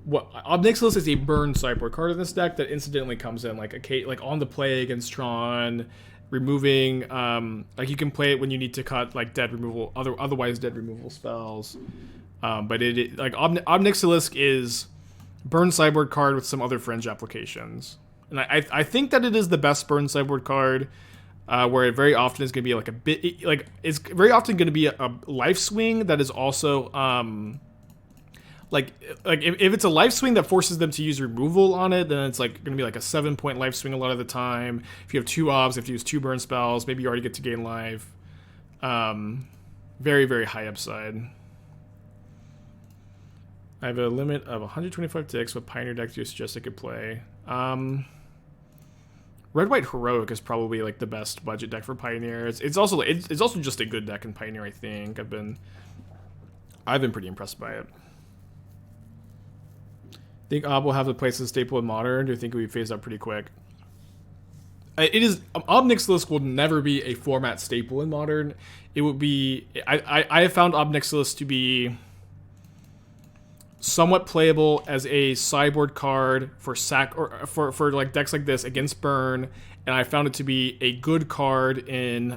what Ob Nixilis is a burn sideboard card in this deck that incidentally comes in like on the play against Tron, removing like you can play it when you need to cut like dead removal, otherwise dead removal spells. But it like Ob Nixilis is burn sideboard card with some other fringe applications, and I think that it is the best burn sideboard card. Where it very often is going to be like a bit like it's very often going to be a life swing that is also like if it's a life swing that forces them to use removal on it, then it's like going to be like a 7-point life swing a lot of the time. If you have 2 obs, if you use 2 burn spells, maybe you already get to gain life. Very, very high upside. I have a limit of 125 ticks. What Pioneer deck do you suggest I could play? Red White Heroic is probably like the best budget deck for Pioneer. It's also just a good deck in Pioneer. I think I've been pretty impressed by it. Think Ob will have the place as a staple in Modern? Do you think it will be phased out pretty quick? It is. Ob Nixilis will never be a format staple in Modern. It would be. I have found Ob Nixilis to be somewhat playable as a sideboard card for for like decks like this against burn, and I found it to be a good card in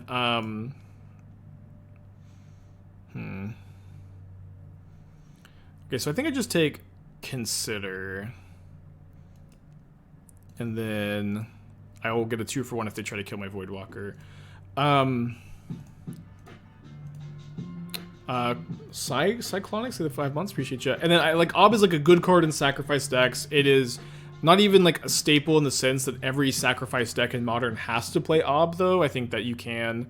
Okay, so I think I just take Consider, and then I will get a 2-for-1 if they try to kill my Voidwalker. Cyclonics for the 5 months, appreciate you. And then I like Ob is like a good card in sacrifice decks. It is not even like a staple in the sense that every sacrifice deck in Modern has to play Ob, though. I think that you can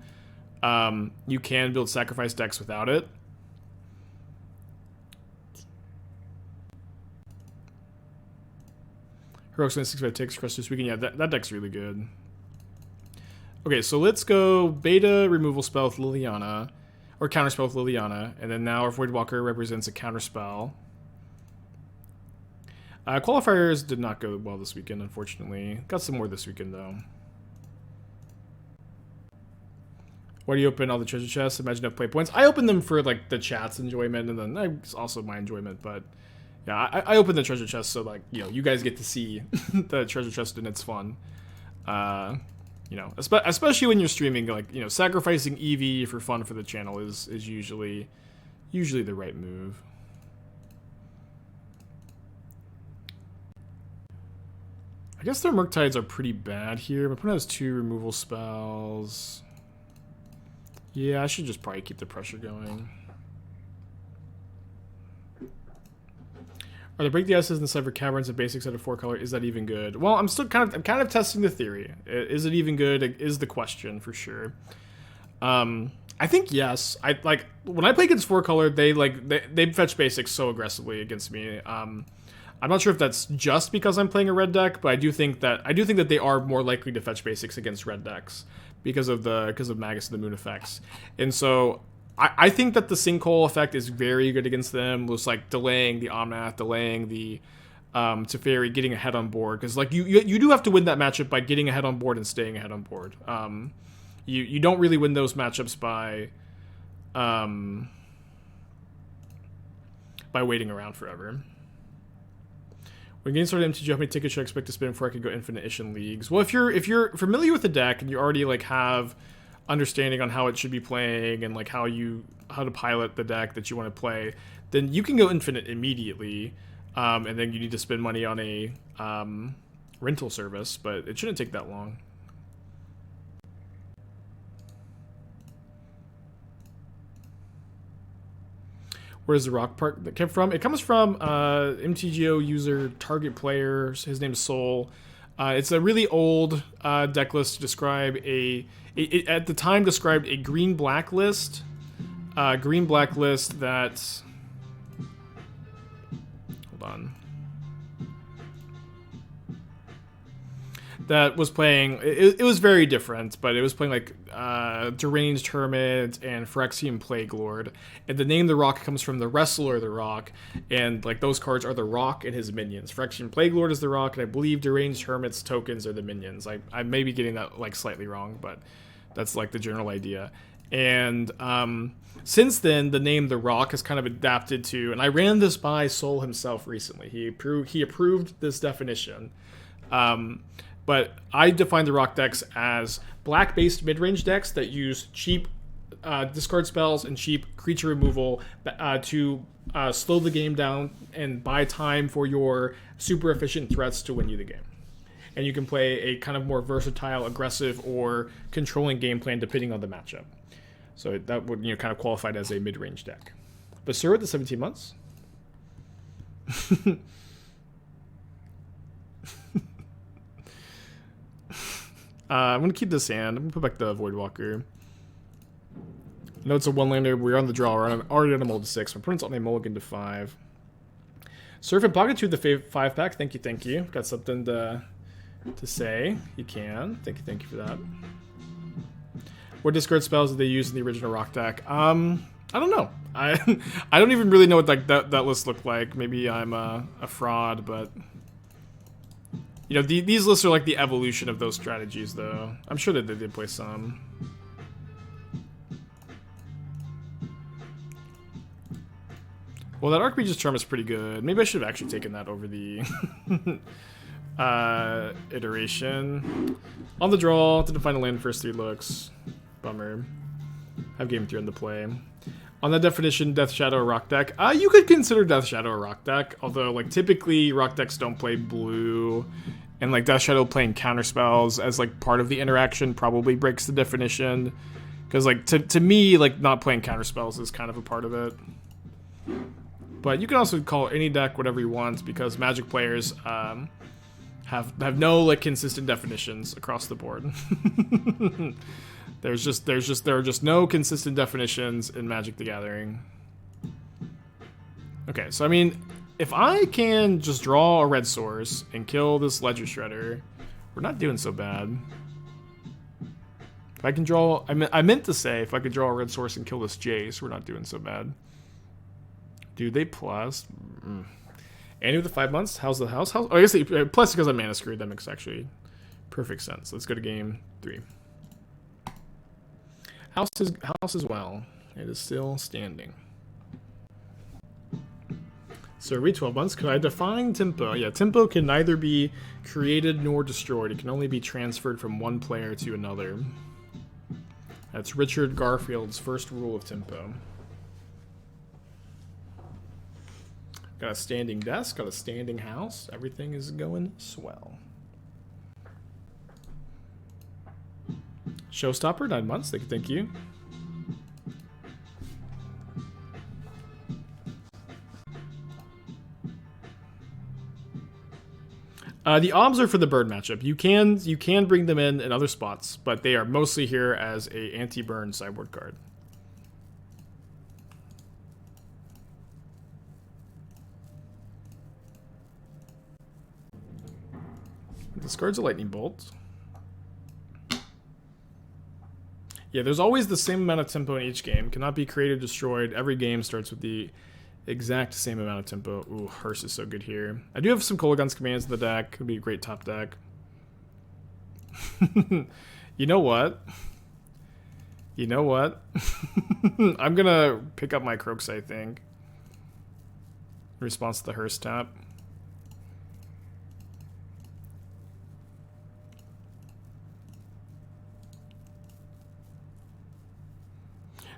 build sacrifice decks without it. Heroics 65 ticks, Crush this weekend. Yeah, that deck's really good. Okay, so let's go beta removal spell with Liliana. Or counterspell with Liliana, and then now our Voidwalker represents a counterspell. Qualifiers did not go well this weekend, unfortunately. Got some more this weekend, though. Why do you open all the treasure chests? Imagine enough play points. I open them for like the chat's enjoyment, and then it's also my enjoyment. But yeah, I open the treasure chests so like you guys get to see the treasure chest and it's fun. Especially when you're streaming, like, sacrificing EV for fun for the channel is usually the right move. I guess their Murktides are pretty bad here. My opponent has 2 removal spells. Yeah, I should just probably keep the pressure going. Are the break the ices in the Cypher Caverns and basics out of 4-color? Is that even good? Well, I'm kind of testing the theory. Is it even good? Is the question for sure. I think yes. When I play against 4-color, they fetch basics so aggressively against me. I'm not sure if that's just because I'm playing a red deck, but I do think that they are more likely to fetch basics against red decks because of Magus of the Moon effects. And so I think that the Sinkhole effect is very good against them. Just like delaying the Omnath, delaying the Teferi, getting ahead on board, because like you do have to win that matchup by getting ahead on board and staying ahead on board. You don't really win those matchups by waiting around forever. When getting started MTGO, how many tickets should I expect to spin before I can go Infinite-ish in leagues? Well, if you're familiar with the deck and you already like have understanding on how it should be playing and like how to pilot the deck that you want to play, then you can go Infinite immediately, and then you need to spend money on a rental service, but it shouldn't take that long. Where does the rock part that came from? It comes from MTGO user target player. His name is Soul. It's a really old deck list to describe at the time described a green-black list. Green-black list that... Hold on. That was playing... It was very different, but it was playing like Deranged Hermit and Phyrexian Plague Lord. And the name the rock comes from the wrestler the rock, and like those cards are the rock and his minions. Phyrexian Plague Lord is the rock, and I believe Deranged Hermit's tokens are the minions. I may be getting that like slightly wrong, but that's like the general idea. And since then, the name The Rock has kind of adapted to, and I ran this by Sol himself recently. He approved this definition. But I define the Rock decks as black-based mid-range decks that use cheap discard spells and cheap creature removal to slow the game down and buy time for your super efficient threats to win you the game. And you can play a kind of more versatile, aggressive, or controlling game plan depending on the matchup. So that would kind of qualify as a mid-range deck. But sir, with the 17 months. I'm going to keep this hand. I'm going to put back the Voidwalker. I know it's a one-lander. We're on the draw. We're already on a mold to 6. My opponent's on a mulligan to 5. Surf and Pocket 2 the 5-pack. Thank you, thank you. Got something to say. You can. Thank you for that. What discard spells did they use in the original Rock deck? I don't know. I don't even really know what that list looked like. Maybe I'm a fraud, but these lists are like the evolution of those strategies, though. I'm sure that they did play some. Well, that Archmage's Charm is pretty good. Maybe I should have actually taken that over the iteration. On the draw, didn't find a land first 3 looks. Bummer. Have game 3 on the play. On that definition, Death Shadow a Rock deck. You could consider Death Shadow a Rock deck, although like typically Rock decks don't play blue, and like Death Shadow playing counter spells as like part of the interaction probably breaks the definition. Because like to me, like not playing counter spells is kind of a part of it. But you can also call any deck whatever you want because Magic players have no like consistent definitions across the board. There are just no consistent definitions in Magic the Gathering. Okay, so I mean, if I can just draw a red source and kill this Ledger Shredder, we're not doing so bad. If I can draw, I meant to say if I could draw a red source and kill this Jace, we're not doing so bad. Do they plus? And with the 5 months, how's the house? Oh, I guess plus because I'm mana screwed. That makes actually perfect sense. Let's go to game 3. House as well. It is still standing. So read 12 months. Could I define tempo? Yeah, tempo can neither be created nor destroyed. It can only be transferred from one player to another. That's Richard Garfield's first rule of tempo. Got a standing desk, got a standing house. Everything is going swell. Showstopper, 9 months. Thank you. The Obs are for the burn matchup. You can bring them in other spots, but they are mostly here as a anti-burn sideboard card. Discards a lightning bolt. Yeah, there's always the same amount of tempo in each game. Cannot be created, destroyed. Every game starts with the exact same amount of tempo. Ooh, Hearse is so good here. I do have some Kolaghan's commands in the deck. Could be a great top deck. You know what? You know what? I'm gonna pick up my Kroxa, I think. In response to the Hearse tap.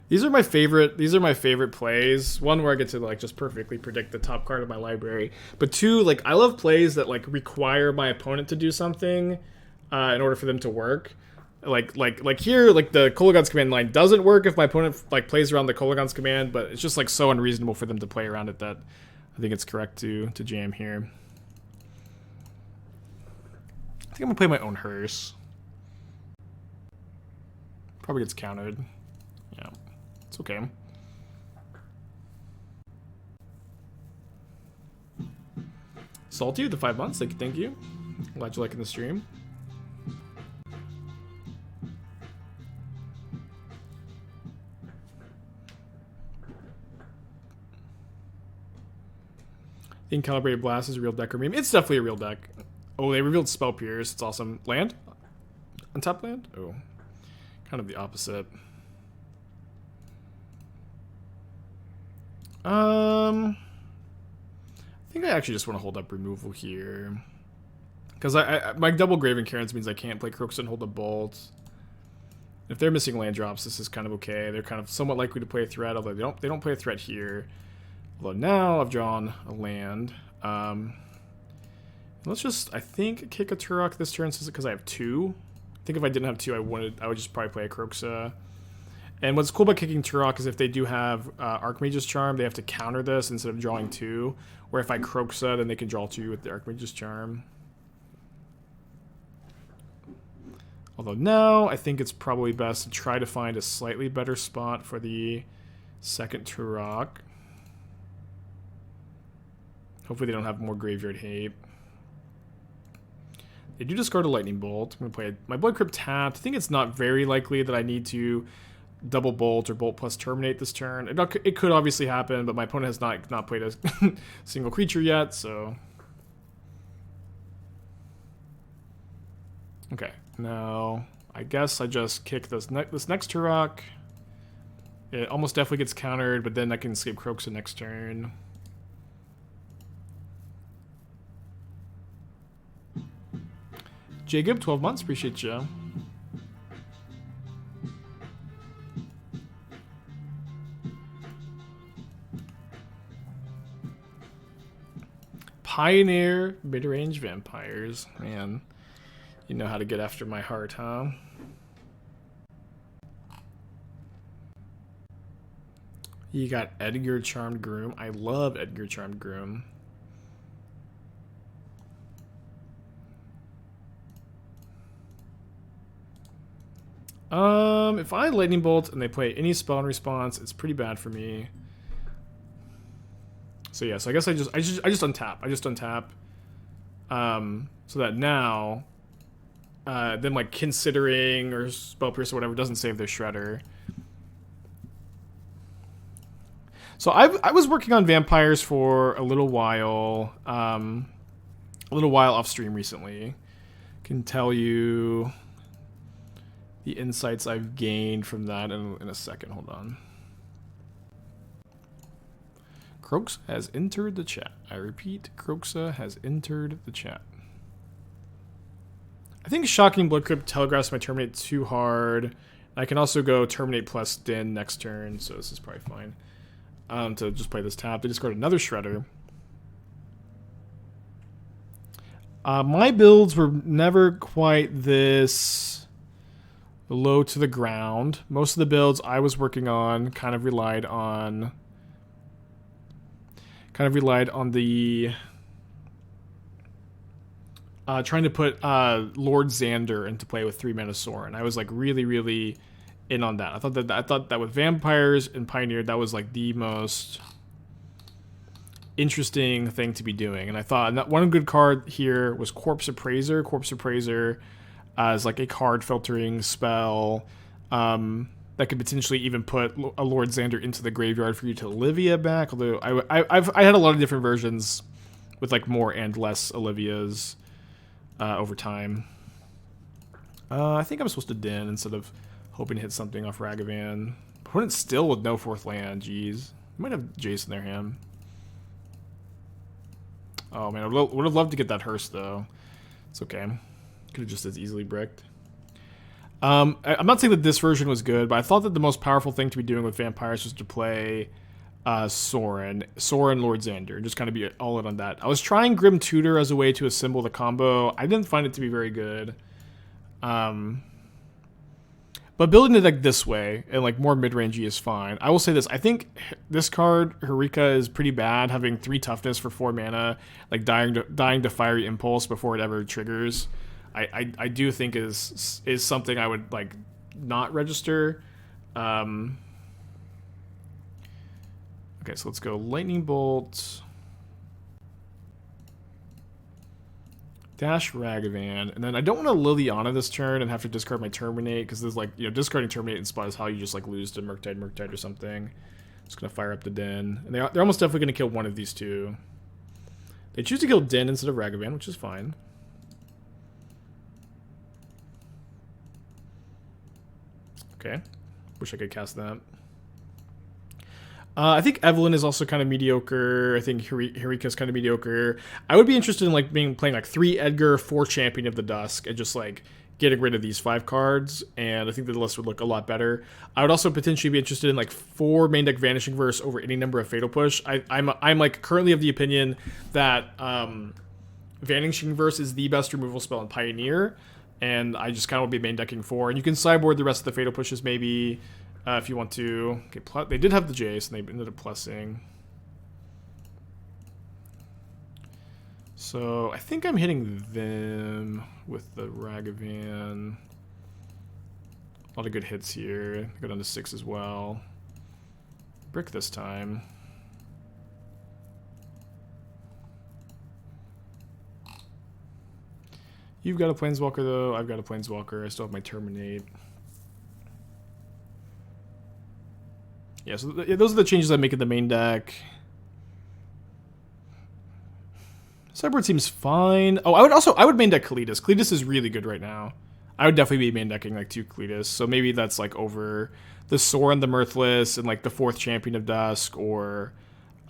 These are my favorite plays. One where I get to like just perfectly predict the top card of my library. But two, like I love plays that like require my opponent to do something in order for them to work. Like here, like the Kolaghan's command line doesn't work if my opponent like plays around the Kolaghan's command, but it's just like so unreasonable for them to play around it that I think it's correct to jam here. I think I'm gonna play my own Hearse. Probably gets countered. Yeah. It's okay. Salty with the 5 months. Thank you. Glad you're liking the stream. Incalibrated Blast is a real deck or meme. It's definitely a real deck. Oh, they revealed Spell Pierce. It's awesome. Land? Untap land? Oh. Kind of the opposite. I think I actually just want to hold up removal here. Because my double Graven Cairns means I can't play Kroxa and hold a Bolt. If they're missing land drops, this is kind of okay. They're kind of somewhat likely to play a threat, although they don't play a threat here. Although now I've drawn a land. Let's just, I think, kick a Tourach this turn because I have 2. I think if I didn't have 2, I would just probably play a Kroxa. And what's cool about kicking Tourach is if they do have Archmage's Charm, they have to counter this instead of drawing 2. Where if I Kroxa, then they can draw 2 with the Archmage's Charm. Although now, I think it's probably best to try to find a slightly better spot for the second Tourach. Hopefully they don't have more graveyard hate. They do discard a Lightning Bolt. I'm going to play my Blood Crypt tapped. I think it's not very likely that I need to double Bolt or Bolt plus Terminate this turn. It could obviously happen, but my opponent has not played a single creature yet, so... Okay, now I guess I just kick this next Tourach. It almost definitely gets countered, but then I can escape Kroxa next turn. Jacob, 12 months, appreciate you. Pioneer mid-range vampires, man. You know how to get after my heart, huh? You got Edgar Charmed Groom. I love Edgar Charmed Groom. If I Lightning Bolt and they play any spell in response, it's pretty bad for me. So yeah, so I guess I just untap. I just untap. So that now them like considering or Spell Pierce or whatever doesn't save their Shredder. So I was working on vampires for a little while off stream recently. Can tell you the insights I've gained from that in a second. Hold on. Kroxa has entered the chat. I repeat, Kroxa has entered the chat. I think Shocking Blood Crypt telegraphs my Terminate too hard. I can also go Terminate plus Din next turn, so this is probably fine. To just play this tap. They discard another Shredder. My builds were never quite this low to the ground. Most of the builds I was working on kind of relied on the trying to put Lord Xander into play with 3 mana Sorin. I was like really in on that. I thought that with vampires and Pioneer, that was like the most interesting thing to be doing. And I thought one good card here was Corpse Appraiser. Corpse Appraiser is like a card filtering spell that could potentially even put a Lord Xander into the graveyard for you to Olivia back. Although I had a lot of different versions with like more and less Olivias over time. I think I'm supposed to Din instead of hoping to hit something off Ragavan. Opponent's still with no 4th land. Jeez, might have Jace in their hand. Oh man, I would have loved to get that Hearst though. It's okay. Could have just as easily bricked. I'm not saying that this version was good, but I thought that the most powerful thing to be doing with vampires was to play Sorin Lord Xander, just kind of be all in on that. I was trying Grim Tutor as a way to assemble the combo. I didn't find it to be very good. But building the deck this way and like more mid-rangey is fine. I will say this: I think this card Harika is pretty bad, having 3 toughness for 4 mana, like dying to Fiery Impulse before it ever triggers. I do think is something I would like not register. Okay, so let's go Lightning Bolt, dash Ragavan, and then I don't want to Liliana this turn and have to discard my Terminate, because there's like, discarding Terminate in spot is how you just like lose to Murktide or something. Just gonna fire up the Din, and they're almost definitely gonna kill one of these two. They choose to kill Din instead of Ragavan, which is fine. Okay, wish I could cast that. I think Evelyn is also kind of mediocre. I think Hirika's kind of mediocre. I would be interested in like playing like 3 Edgar, 4 Champion of the Dusk, and just like getting rid of these 5 cards. And I think the list would look a lot better. I would also potentially be interested in like 4 main deck Vanishing Verse over any number of Fatal Push. I'm like currently of the opinion that Vanishing Verse is the best removal spell in Pioneer, and I just kind of will be main decking 4. And you can sideboard the rest of the Fatal Pushes maybe. If you want to. Okay, they did have the Jace, and they ended up plussing. So I think I'm hitting them with the Ragavan. A lot of good hits here. Go down to 6 as well. Brick this time. You've got a Planeswalker, though. I've got a Planeswalker. I still have my Terminate. Yeah, so those are the changes I make in the main deck. Sideboard seems fine. Oh, I would main deck Kalidas. Kalidas is really good right now. I would definitely be main decking like 2 Kalidas. So maybe that's like over the Sorin the Mirthless and like the 4th Champion of Dusk or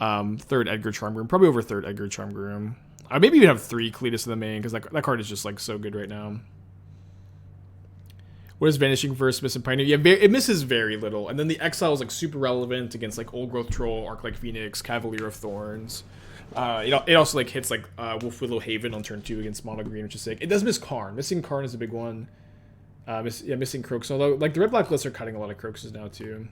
3rd Edgar Charmgroom. Probably over 3rd Edgar Charmgroom. I maybe even have 3 Kalidas in the main because that card is just like so good right now. What is Vanishing Verse miss in Pioneer? Yeah, it misses very little. And then the Exile is like super relevant against like Old Growth Troll, Arc-like Phoenix, Cavalier of Thorns. It also like hits like Wolf Willow Haven on turn 2 against Mono Green, which is sick. It does miss Karn. Missing Karn is a big one. Missing Kroxa. Although like the red black lists are cutting a lot of Kroxas now too.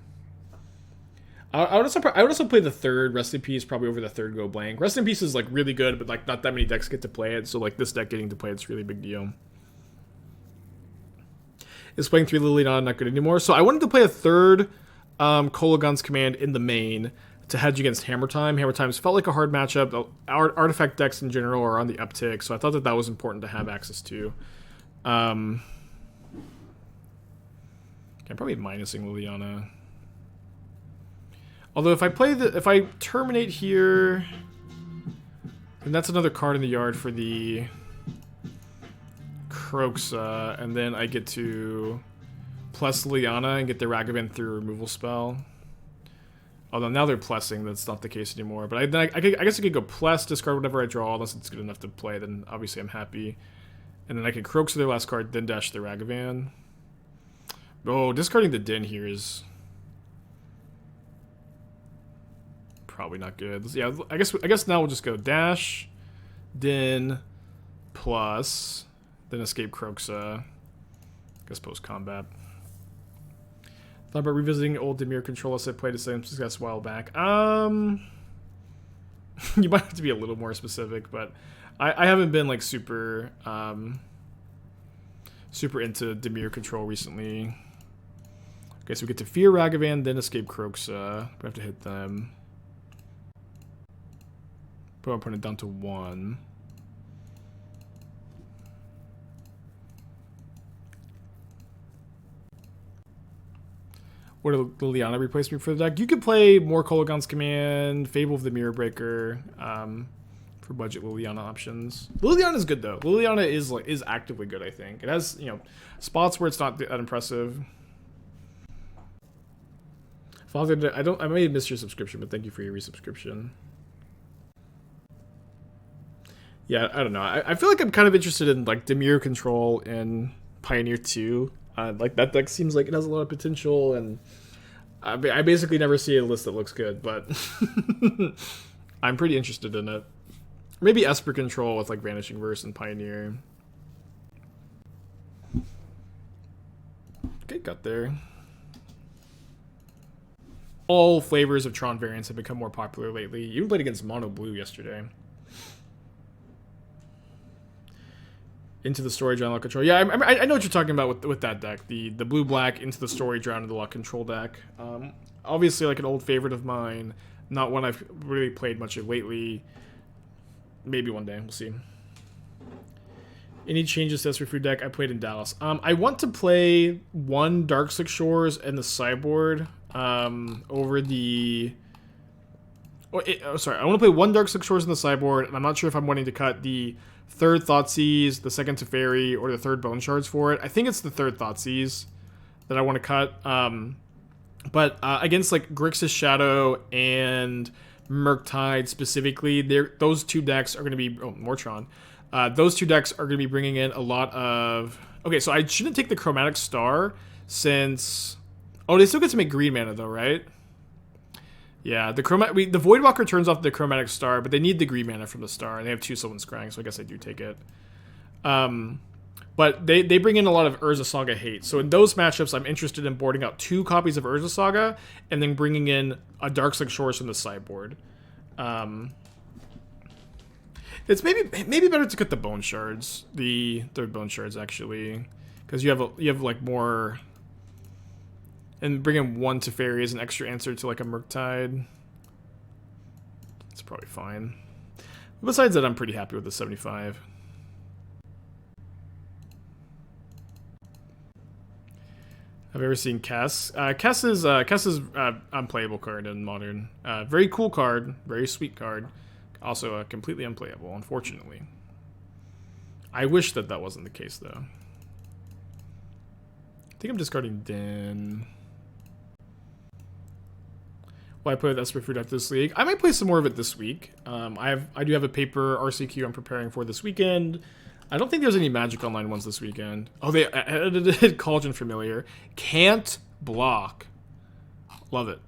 I would also play the 3rd Rest in Peace probably over the 3rd Go Blank. Rest in Peace is like really good, but like not that many decks get to play it. So like this deck getting to play it's really a big deal. Is playing 3 Liliana not good anymore? So I wanted to play a 3rd Kolaghan's Command in the main to hedge against Hammer Time. Hammer Times felt like a hard matchup. Artifact decks in general are on the uptick, so I thought that was important to have access to. I'm probably minusing Liliana. Although if I terminate here, then that's another card in the yard for the Kroxa, and then I get to plus Liliana and get the Ragavan through a removal spell. Although now they're plussing, that's not the case anymore. But I guess I could go plus, discard whatever I draw, unless it's good enough to play, then obviously I'm happy. And then I can Kroxa their last card, then dash the Ragavan. Oh, discarding the Din here is probably not good. Yeah, I guess now we'll just go dash, Din, plus, then escape Kroxa. I guess post combat. Thought about revisiting old Dimir control as I played the same success a while back. You might have to be a little more specific, but I haven't been like super into Dimir control recently. Okay, so we get to Fear Ragavan, then escape Kroxa. We have to hit them. Put our opponent down to 1. What a Liliana replacement for the deck. You could play more Kolaghan's Command, Fable of the Mirror Breaker, for budget Liliana options. Liliana is good though. Liliana is actively good, I think. It has, spots where it's not that impressive. Father, I may have missed your subscription, but thank you for your resubscription. Yeah, I don't know. I feel like I'm kind of interested in like Dimir control in Pioneer 2. Like that deck seems like it has a lot of potential, and I basically never see a list that looks good, but I'm pretty interested in it. Maybe Esper control with like Vanishing Verse and Pioneer. Okay, got there. All flavors of Tron variants have become more popular lately. You even played against Mono Blue yesterday. Into the Storage Drown Lock Control. Yeah, I know what you're talking about with that deck. The blue-black Into the Storage Drown and the Lock Control deck. Obviously, like an old favorite of mine. Not one I've really played much of lately. Maybe one day. We'll see. Any changes to this food deck? I played in Dallas. I want to play 1 Darkslick Shores and the sideboard over the... sorry. I want to play 1 Darkslick Shores in the sideboard, and I'm not sure if I'm wanting to cut the 3rd Thoughtseize, the 2nd Teferi, or the 3rd Bone Shards for it. I think it's the 3rd Thoughtseize that I want to cut. But against like Grixis Shadow and Murktide specifically, those two decks are going to be... Oh, Mortron. Those two decks are going to be bringing in a lot of... Okay, so I shouldn't take the Chromatic Star since... Oh, they still get to make green mana though, right? Yeah, the Voidwalker turns off the Chromatic Star, but they need the green mana from the star, and they have 2 Sylvan Scrying, so I guess I do take it. But they bring in a lot of Urza Saga hate. So in those matchups, I'm interested in boarding out 2 copies of Urza Saga, and then bringing in a Darkslug Shores from the sideboard. It's maybe better to cut the Bone Shards, the third Bone Shards actually, because you have like more, and bring in 1 Teferi as an extra answer to like a Murktide. It's probably fine. Besides that, I'm pretty happy with the 75. Have you ever seen Kess? Kess is unplayable card in Modern. Very cool card, very sweet card. Also completely unplayable, unfortunately. I wish that wasn't the case, though. I think I'm discarding Den. Will I play with Esper Fruit after this league? I might play some more of it this week. I do have a paper RCQ I'm preparing for this weekend. I don't think there's any Magic Online ones this weekend. Oh, they edited Collagen Familiar. Can't block. Love it.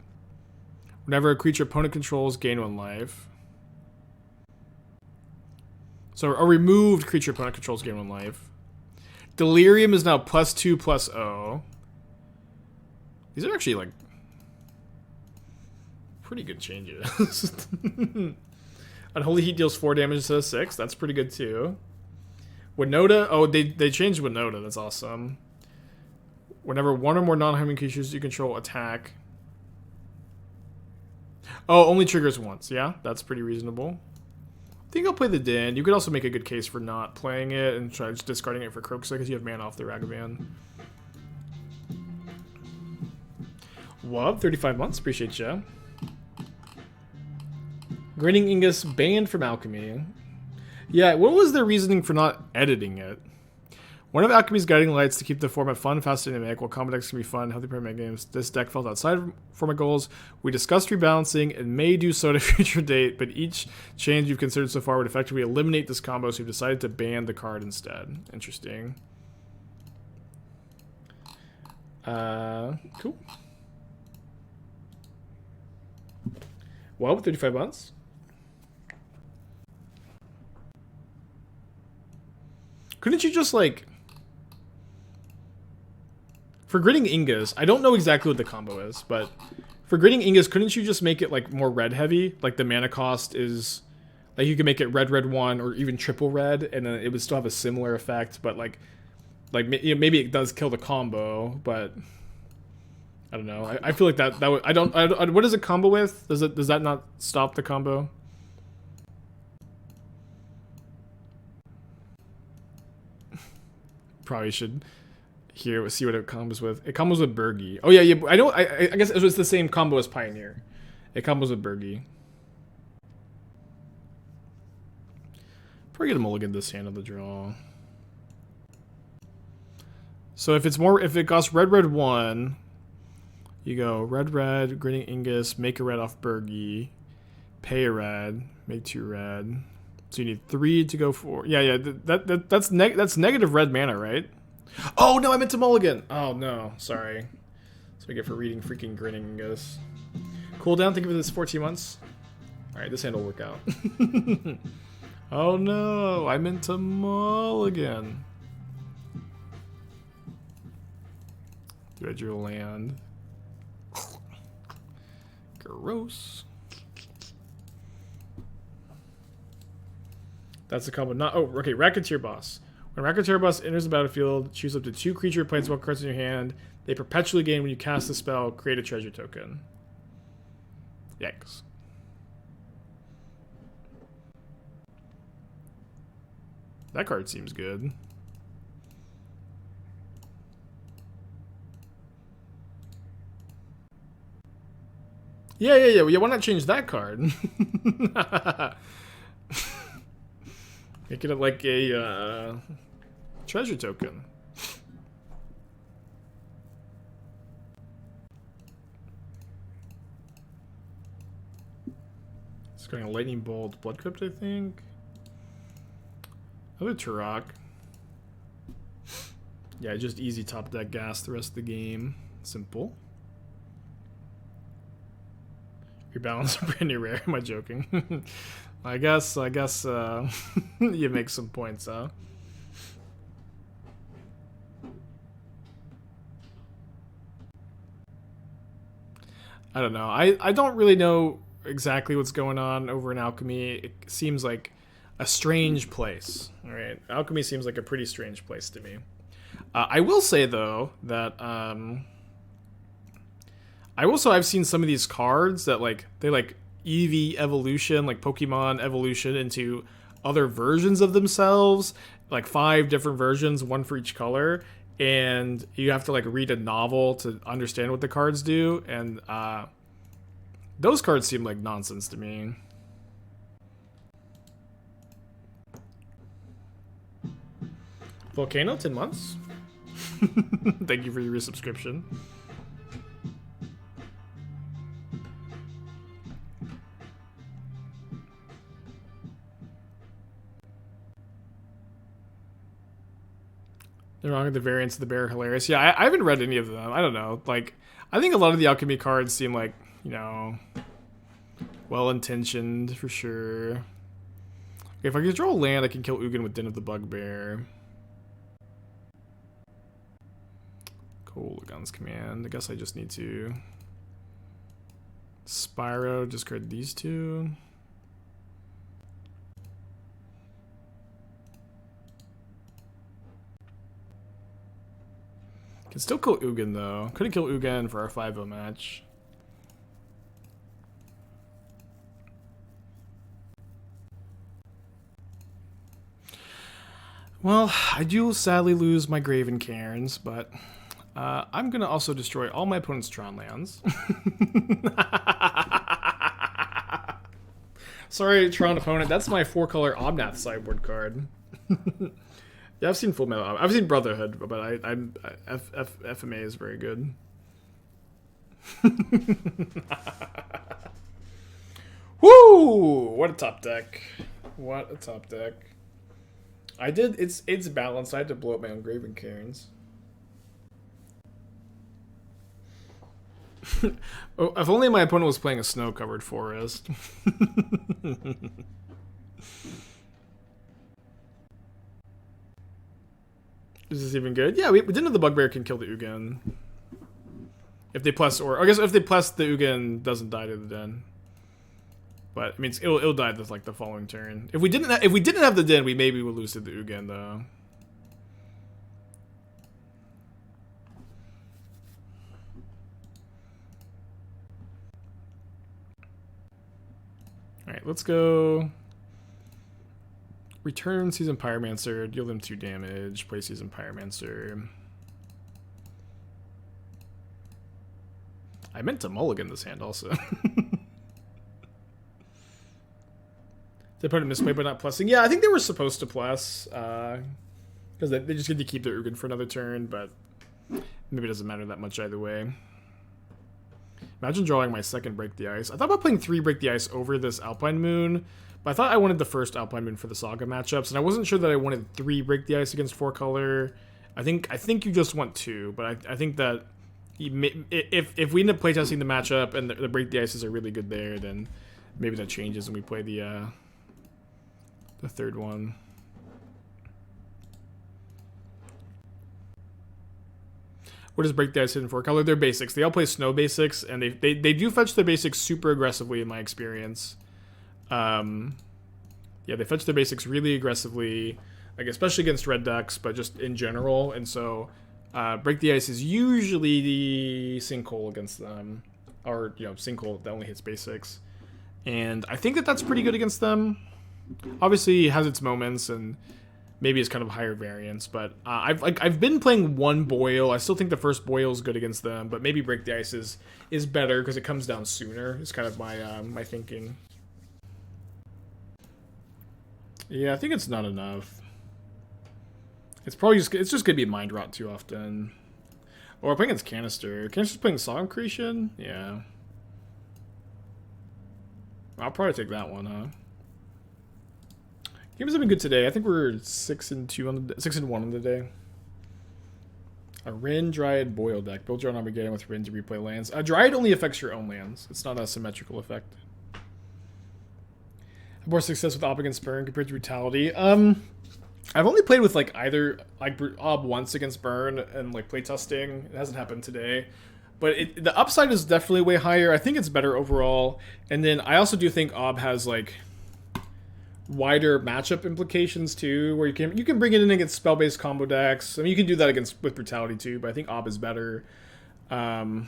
Whenever a creature opponent controls, gain 1 life. So a removed creature opponent controls, gain 1 life. Delirium is now +2/+0. These are actually like pretty good changes. Unholy Heat deals 4 damage instead of 6. That's pretty good too. Winota, oh, they changed Winota. That's awesome. Whenever 1 or more non-human creatures you control attack. Oh, only triggers once. Yeah, that's pretty reasonable. I think I'll play the Din. You could also make a good case for not playing it and try just discarding it for Kroxa because you have mana off the Ragavan. Wub, 35 months. Appreciate you. Grinning Ingus banned from Alchemy. Yeah, what was their reasoning for not editing it? One of Alchemy's guiding lights to keep the format fun, fast, and dynamic. While combat decks can be fun, healthy pair games, this deck fell outside of format goals. We discussed rebalancing and may do so at a future date, but each change you've considered so far would effectively eliminate this combo, so we've decided to ban the card instead. Interesting. Cool. Well, 35 months. Couldn't you just, like... For Gritting Ingus, I don't know exactly what the combo is, but... For Gritting Ingus, couldn't you just make it, like, more red-heavy? Like, the mana cost is... Like, you could make it red, 1, or even triple red, and then it would still have a similar effect, but, like you know, maybe it does kill the combo, but... I don't know. I feel like that would... I don't... What is it combo with? Does that not stop the combo? Probably should see what it combos with. It combos with Burgi. Oh yeah. I know. I guess it was the same combo as Pioneer. It combos with Burgi. Probably get a mulligan this hand on the draw. So if it costs red 1, you go red, Grinning Ingus, make a red off Burgi, pay a red, make 2 red. So you need 3 to go for... Yeah, that's negative red mana, right? Oh, no, I meant to mulligan. Oh, no, sorry. That's what I get for reading freaking Grinning Ingus. Cooldown, think of it as 14 months. Alright, this hand will work out. Oh, no, I meant to mulligan. Dredge your land. Gross. That's the combo. Not... Oh, okay. Racketeer Boss. When Racketeer Boss enters the battlefield, choose up to 2 creature planeswalker cards in your hand. They perpetually gain when you cast the spell. Create a treasure token. Yikes. That card seems good. Yeah. Why not change that card? Make it like a treasure token. going to Lightning Bolt, Blood Crypt, I think. Another Tourach. Yeah, just easy top deck gas the rest of the game. Simple. Rebalance a brand new rare. Am I joking? I guess you make some points, huh? I don't know. I don't really know exactly what's going on over in Alchemy. It seems like a strange place. All right, Alchemy seems like a pretty strange place to me. I will say though that I've seen some of these cards that they EV evolution, like Pokemon evolution into other versions of themselves, like 5 different versions, one for each color, and you have to read a novel to understand what the cards do, and those cards seem like nonsense to me. Volcano, 10 months. Thank you for your resubscription. They're wrong with the variants of the bear hilarious. Yeah, I haven't read any of them. I don't know. I think a lot of the alchemy cards seem like, well-intentioned for sure. Okay, if I can draw a land, I can kill Ugin with Den of the Bugbear. Kolaghan's command. I guess I just need to Spyro, discard these 2. Can still kill Ugin though. Couldn't kill Ugin for our 5-0 match. Well, I do sadly lose my Graven Cairns, but I'm going to also destroy all my opponent's Tron lands. Sorry, Tron opponent. That's my 4-color Obnath sideboard card. Yeah, I've seen Full Metal. I've seen Brotherhood, but FMA is very good. Woo! What a top deck. What a top deck. It's balanced. I had to blow up my own Graven Cairns. Oh, if only my opponent was playing a snow-covered forest. Is this even good? Yeah, we didn't know the Bugbear can kill the Ugin. If they plus, or I guess if they plus, the Ugin doesn't die to the den. But I mean, it'll die this the following turn. If we didn't have the den, we maybe would lose to the Ugin though. All right, let's go. Return Seasoned Pyromancer, deal them 2 damage, play Seasoned Pyromancer. I meant to mulligan this hand also. They put a misplay by not plussing. Yeah, I think they were supposed to plus. Because they just get to keep their Ugin for another turn, but maybe it doesn't matter that much either way. Imagine drawing my second Break the Ice. I thought about playing 3 Break the Ice over this Alpine Moon, but I thought I wanted the first Alpine Moon for the Saga matchups, and I wasn't sure that I wanted 3 Break the Ice against 4-color. I think you just want 2, but I think that if we end up playtesting the matchup and the Break the Ices are really good there, then maybe that changes and we play the third one. What does Break the Ice hit in 4-color? They're basics. They all play snow basics, and they do fetch their basics super aggressively in my experience. Yeah, they fetch their basics really aggressively, especially against red decks, but just in general. And so, Break the Ice is usually the Sinkhole against them, or Sinkhole that only hits basics. And I think that's pretty good against them. Obviously, it has its moments, and maybe it's kind of higher variance. But I've been playing 1 Boil. I still think the first Boil is good against them, but maybe Break the Ice is better because it comes down sooner. It's kind of my my thinking. Yeah, I think it's not enough. It's just gonna be Mind Rot too often. Or we're playing against Canister. Canister's playing Song Creation? Yeah. I'll probably take that one, huh? Games have been good today. I think we're 6-2 on the 6-1 on the day. A Rin Dryad Boil deck. Build your own Armageddon with Rin to replay lands. Dryad only affects your own lands. It's not a symmetrical effect. Have more success with Ob against Burn compared to Brutality. I've only played with like either like Ob once against Burn and like playtesting. It hasn't happened today. But the upside is definitely way higher. I think it's better overall. And then I also do think Ob has like wider matchup implications too, where you can bring it in against spell-based combo decks. I mean, you can do that with Brutality too, but I think Ob is better. Okay,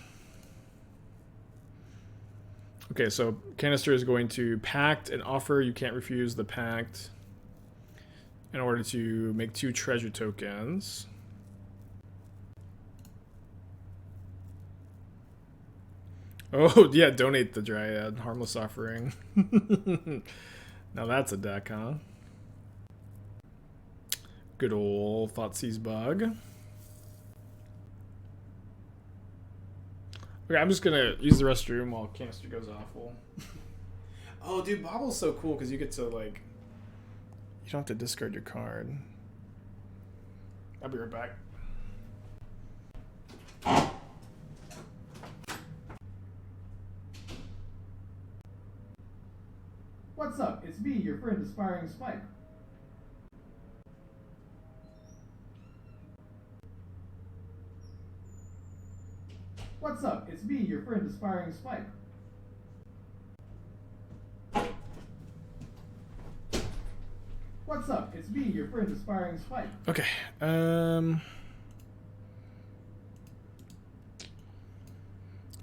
so Canister is going to Pact and offer. You can't refuse the Pact in order to make 2 treasure tokens. Oh, yeah, donate the Dryad. Harmless Offering. Now that's a deck, huh? Good old Thoughtseize Bug. Okay, I'm just gonna use the restroom while Canister goes awful. Oh, dude, Bobble's so cool because you get to, like... You don't have to discard your card. I'll be right back. What's up? It's me, your friend Aspiring Spike. What's up? It's me, your friend Aspiring Spike. What's up? It's me, your friend Aspiring Spike. Okay.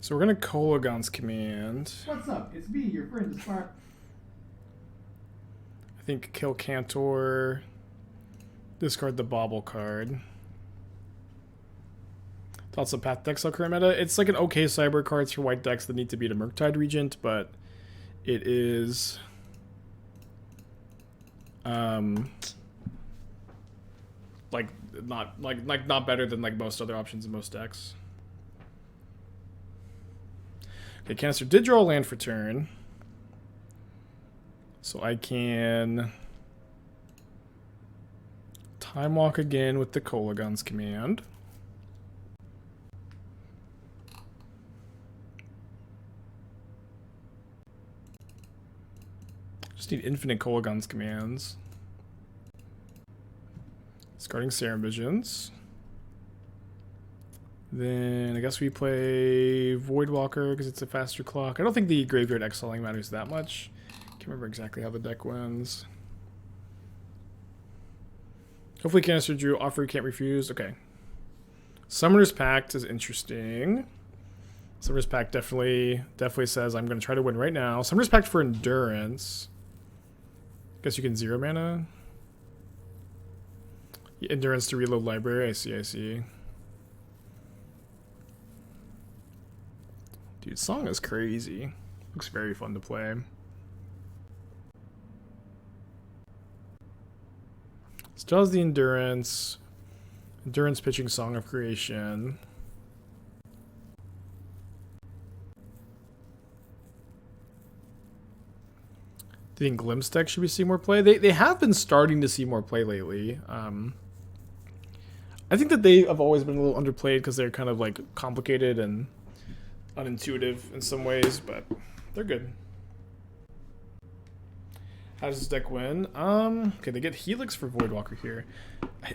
So we're gonna Kolaghan's Command. What's up? It's me, your friend Aspiring. I think kill Cantor, discard the Bauble card. Thoughts of Path decks current meta? It's like an okay cyber cards for white decks that need to beat a Murktide Regent, but it is like not better than like most other options in most decks. Okay, Canister did draw a land for turn. So I can Time Walk again with the Kolaghan's Command. Just need infinite Kolaghan's Commands. Discarding Serum Visions. Then I guess we play Voidwalker because it's a faster clock. I don't think the Graveyard exiling matters that much. Can't remember exactly how the deck wins. Hopefully Canister drew offer you can't refuse. Okay. Summoner's Pact is interesting. Summoner's Pact definitely says I'm going to try to win right now. Summoner's Pact for Endurance. Guess you can 0 mana. Endurance to reload library. I see. Dude, song is crazy. Looks very fun to play. Still has the Endurance. Endurance pitching Song of Creation. Do you think Glimpse deck should we see more play? They have been starting to see more play lately. I think that they have always been a little underplayed because they're kind of like complicated and unintuitive in some ways, but they're good. How does this deck win? Okay, they get Helix for Voidwalker here.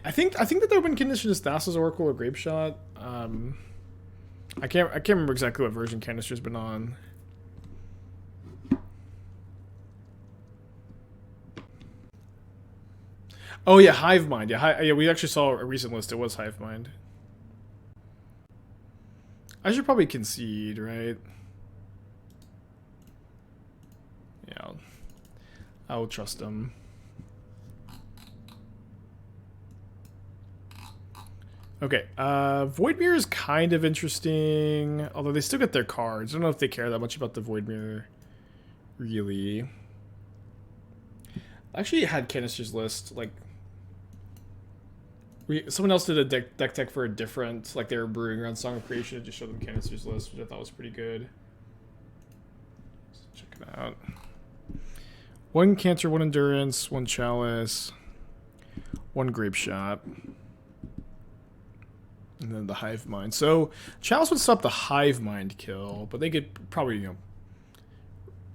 I think that they've been conditioned as Thassa's Oracle or Grape Shot. I can't remember exactly what version Canister's been on. Oh yeah, Hive Mind. Yeah, we actually saw a recent list. It was Hive Mind. I should probably concede, right? Yeah, I will trust him. Okay, Voidmere is kind of interesting, although they still get their cards. I don't know if they care that much about the Voidmere, really. I actually had Canister's list, like, someone else did a deck tech for a different, like they were brewing around Song of Creation and just showed them Canister's list, which I thought was pretty good. Let's check it out. 1 Cantor, 1 Endurance, 1 Chalice, 1 Grape Shot. And then the Hive Mind. So, Chalice would stop the Hive Mind kill, but they could probably, you know,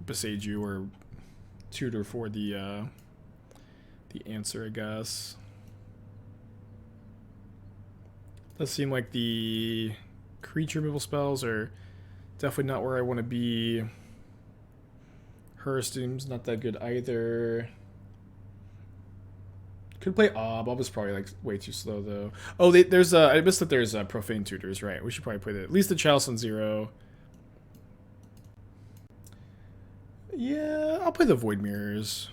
Besage you or tutor for the answer, I guess. Does seem like the creature removal spells are definitely not where I want to be. Hersteam's not that good either. Could play Ob. Ob is probably like way too slow though. Oh, there's I missed that there's Profane Tutors, right? We should probably play that. At least the Chalice on 0. Yeah, I'll play the Void Mirrors.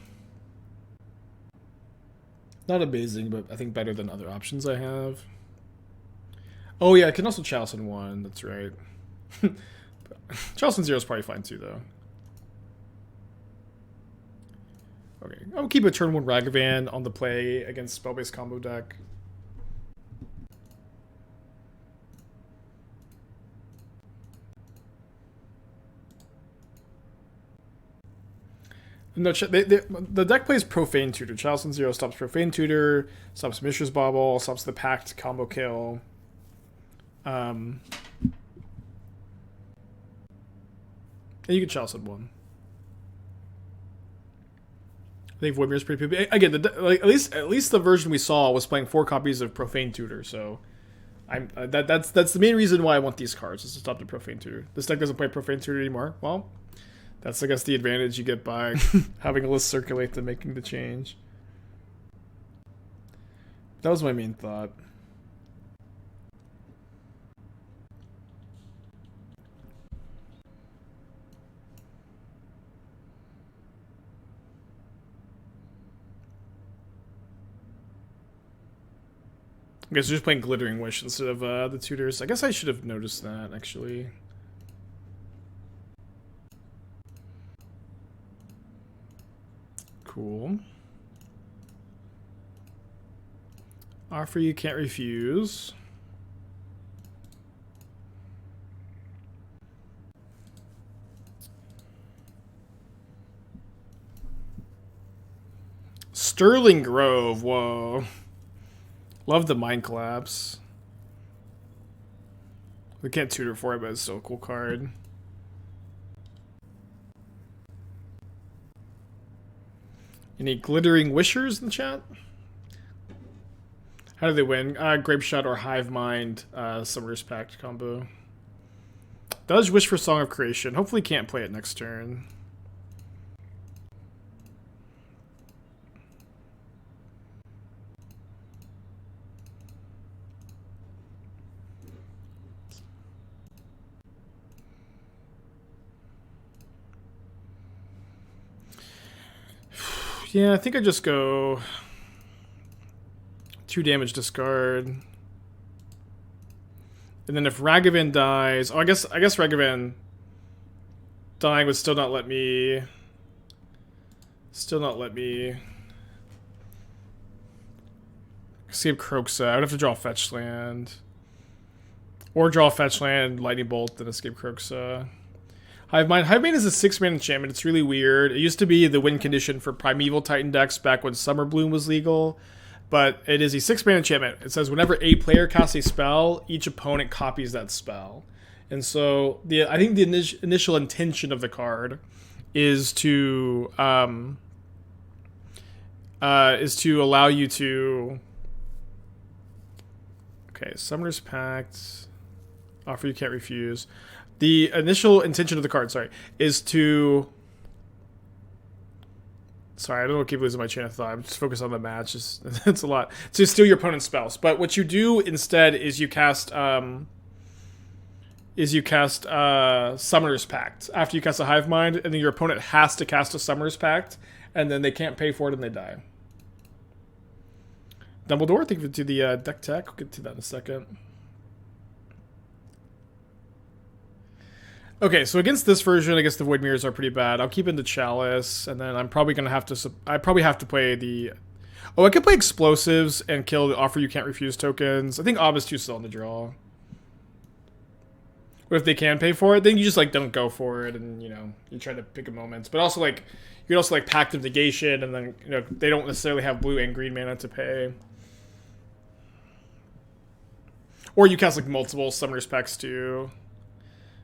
Not amazing, but I think better than other options I have. Oh yeah, I can also Chalice on 1. That's right. Chalice on 0 is probably fine too, though. Okay, I'll keep a turn 1 Ragavan on the play against spell-based combo deck. No, the deck plays Profane Tutor. Chalice on 0 stops Profane Tutor, stops Mishra's Bauble, stops the Pact combo kill. And you can Chalice on 1. I think Voidmere is pretty PvP. Again, like at least the version we saw was playing 4 copies of Profane Tutor. So, that's the main reason why I want these cards is to stop the Profane Tutor. This deck doesn't play Profane Tutor anymore. Well, that's I guess the advantage you get by having a list circulate and making the change. That was my main thought. I guess they're just playing Glittering Wish instead of the tutors. I guess I should have noticed that, actually. Cool. Offer you can't refuse. Sterling Grove, whoa. Love the Mind Collapse. We can't tutor for it, but it's still a cool card. Any Glittering Wishers in the chat? How do they win? Grape Shot or Hive Mind, Summoner's Pact combo. Does wish for Song of Creation. Hopefully can't play it next turn. Yeah, I think I just go 2 damage discard. And then if Ragavan dies, oh, I guess Ragavan dying would still not let me escape Kroxa. I would have to draw a fetch land. Or draw a fetch land, Lightning Bolt, then escape Kroxa. Hive Mind. Hive Mind is a 6-mana enchantment. It's really weird. It used to be the win condition for Primeval Titan decks back when Summer Bloom was legal. But it is a 6-mana enchantment. It says whenever a player casts a spell, each opponent copies that spell. And so I think the initial intention of the card is to allow you to... Okay, Summoner's Pact. Offer you can't refuse. The initial intention of the card, is to... Sorry, I don't keep losing my chain of thought. I'm just focused on the match. It's a lot. To steal your opponent's spells. But what you do instead is you cast... Summoner's Pact. After you cast a Hive Mind, and then your opponent has to cast a Summoner's Pact, and then they can't pay for it and they die. Dumbledore, thank you to the deck tech. We'll get to that in a second. Okay, so against this version, I guess the Void Mirrors are pretty bad. I'll keep in the Chalice, and then I'm probably gonna have to. I probably have to play the. Oh, I could play Explosives and kill the Offer You Can't Refuse tokens. I think Ob is too slow in the draw. But if they can pay for it, then you just like don't go for it, and you try to pick a moment. But also like, You can also like Pact of Negation, and then they don't necessarily have blue and green mana to pay. Or you cast like multiple Summoner's Packs too.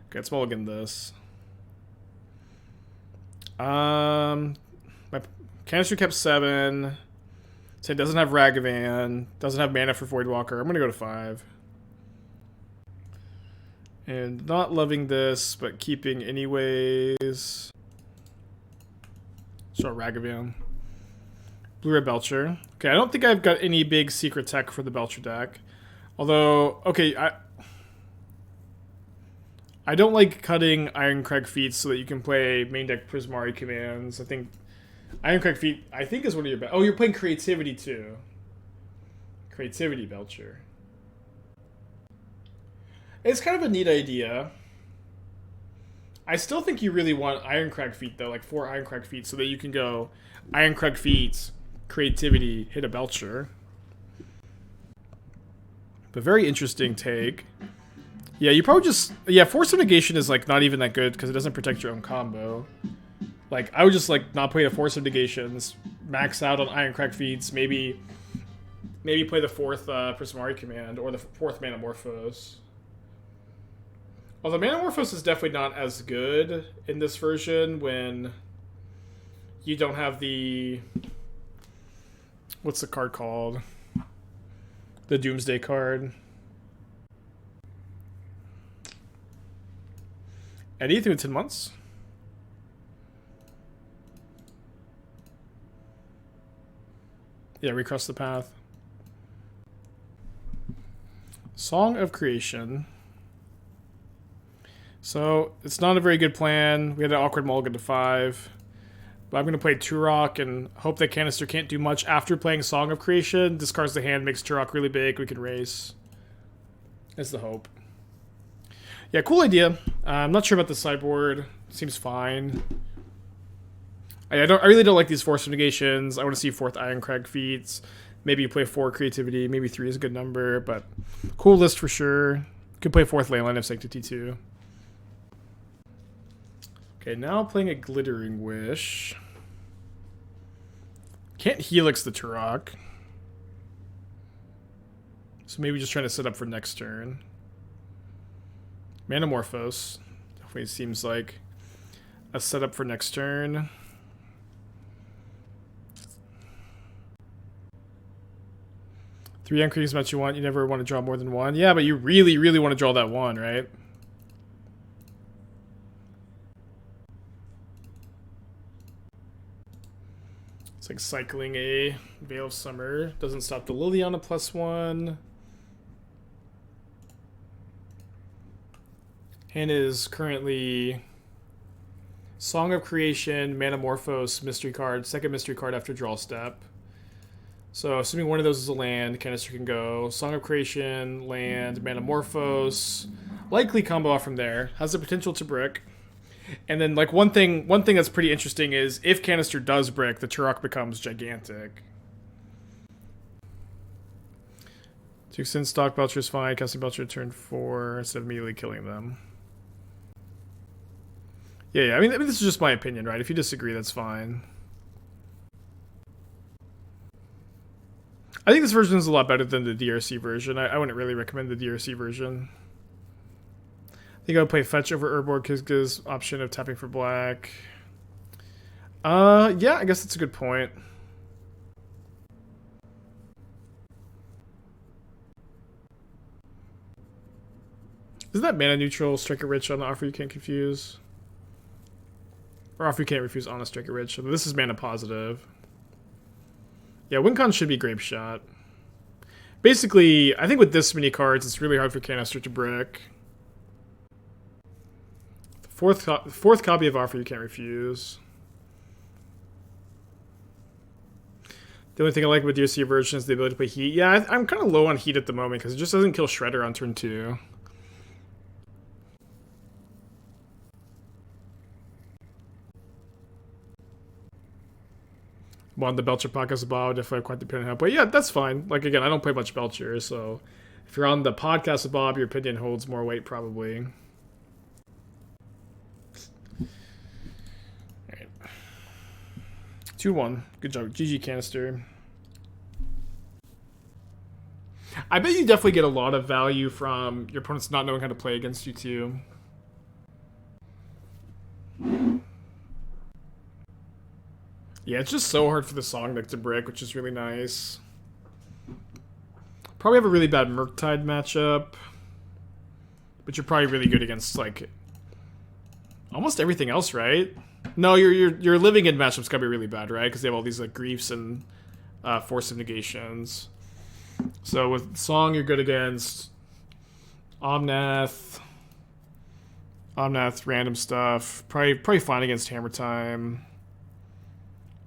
Okay, let's mulligan this. My Canister kept 7. So it doesn't have Ragavan. Doesn't have mana for Voidwalker. I'm gonna go to 5. And not loving this, but keeping anyways. So Ragavan. Blue-Red Belcher. Okay, I don't think I've got any big secret tech for the Belcher deck. Although, okay, I don't like cutting Ironcrag Feats so that you can play main deck Prismari commands. I think Ironcrag Feat, I think, is one of your best. Oh, you're playing Creativity too. Creativity Belcher. It's kind of a neat idea. I still think you really want Ironcrag Feat though, like 4 Ironcrag Feet, so that you can go Ironcrag Feats, Creativity, hit a Belcher. But very interesting take. Yeah, you probably just... Yeah, Force of Negation is, like, not even that good because it doesn't protect your own combo. Like, I would just, like, not play the Force of Negations, max out on Ironcrag Feats, maybe play the 4th Prismari command or the 4th Manamorphose. Although Manamorphose is definitely not as good in this version when you don't have the... What's the card called? The Doomsday card. Eddie through 10 months. Yeah, recross the path. Song of Creation. So, it's not a very good plan. We had an awkward mulligan to 5. But I'm going to play Tourach and hope that Canister can't do much after playing Song of Creation. Discards the hand, makes Tourach really big. We can race. That's the hope. Yeah, cool idea. I'm not sure about the sideboard. Seems fine. I really don't like these Force of Negations. I want to see 4th Ironcrag Feats. Maybe you play 4 Creativity. Maybe 3 is a good number, but cool list for sure. Could play 4th Leyline of Sanctity too. Okay, now playing a Glittering Wish. Can't Helix the Tourach. So maybe just trying to set up for next turn. Manamorphose. Definitely seems like a setup for next turn. Three Uncrease is what you want. You never want to draw more than 1. Yeah, but you really, really want to draw that 1, right? It's like cycling a Veil of Summer. Doesn't stop the Liliana +1. Hand is currently Song of Creation, Manamorphose, Mystery card, second Mystery card after draw step. So assuming one of those is a land, Canister can go Song of Creation, land, Manamorphose. Likely combo off from there. Has the potential to brick. And then, like, one thing that's pretty interesting is if Canister does brick, the Tourach becomes gigantic. To extend stock Belcher is fine. Casting Belcher turn 4 instead of immediately killing them. Yeah. I mean, this is just my opinion, right? If you disagree, that's fine. I think this version is a lot better than the DRC version. I wouldn't really recommend the DRC version. I think I would play Fetch over Urborg because option of tapping for black. Yeah, I guess that's a good point. Isn't that mana neutral, Striker Rich on the offer you can't confuse? Or offer you can't refuse on a Striker Rich. So this is mana positive. Yeah, Wincon should be Grape Shot. Basically, I think with this many cards, it's really hard for Canister to brick. Fourth copy of Offer you can't refuse. The only thing I like with DRC version is the ability to play Heat. Yeah, I'm kind of low on Heat at the moment because it just doesn't kill Shredder on turn 2. On the Belcher podcast above, definitely quite dependent on how I play. Yeah, that's fine. Like, again, I don't play much Belcher, so if you're on the podcast above, your opinion holds more weight probably. 2-1. Good job. GG canister. I bet you definitely get a lot of value from your opponents not knowing how to play against you too. Yeah, it's just so hard for the Song deck to brick, which is really nice. Probably have a really bad Murktide matchup. But you're probably really good against, like, almost everything else, right? No, your living in matchup's gotta be really bad, right? Because they have all these, like, Griefs and Force of Negations. So with Song, you're good against Omnath, random stuff. Probably fine against Hammer Time.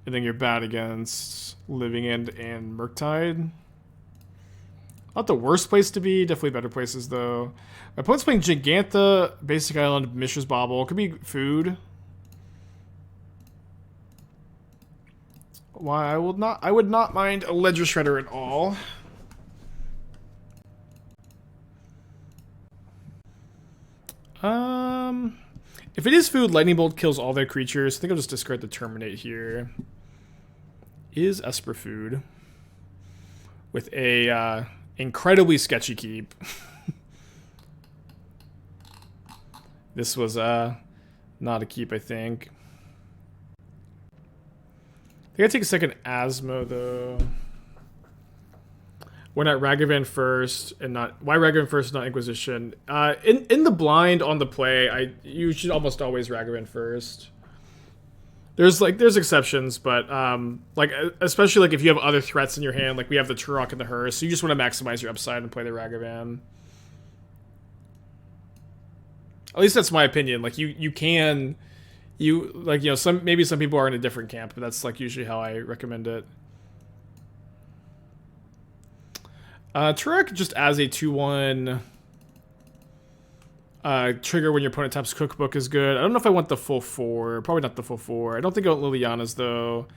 And then you're bad against Living End and Murktide. Not the worst place to be. Definitely better places, though. My opponent's playing Gigantha, Basic Island, Mishra's Bauble. Could be food. Why, I would not mind a Ledger Shredder at all. If it is food, Lightning Bolt kills all their creatures. I think I'll just discard the Terminate here. Is Esper food with a incredibly sketchy keep. This was not a keep, I think. I think I take a second Asmo though. Why not Ragavan first and not why Ragavan first, not Inquisition? In the blind on the play, you should almost always Ragavan first. There's exceptions, but like especially like if you have other threats in your hand, like we have the Tourach and the Hearse, so you just want to maximize your upside and play the Ragavan. At least that's my opinion. Like maybe some people are in a different camp, but that's like usually how I recommend it. Tourach just as a 2/1 trigger when your opponent taps Cookbook is good. I don't know if I want the full 4. Probably not the full 4. I don't think I want Liliana's though.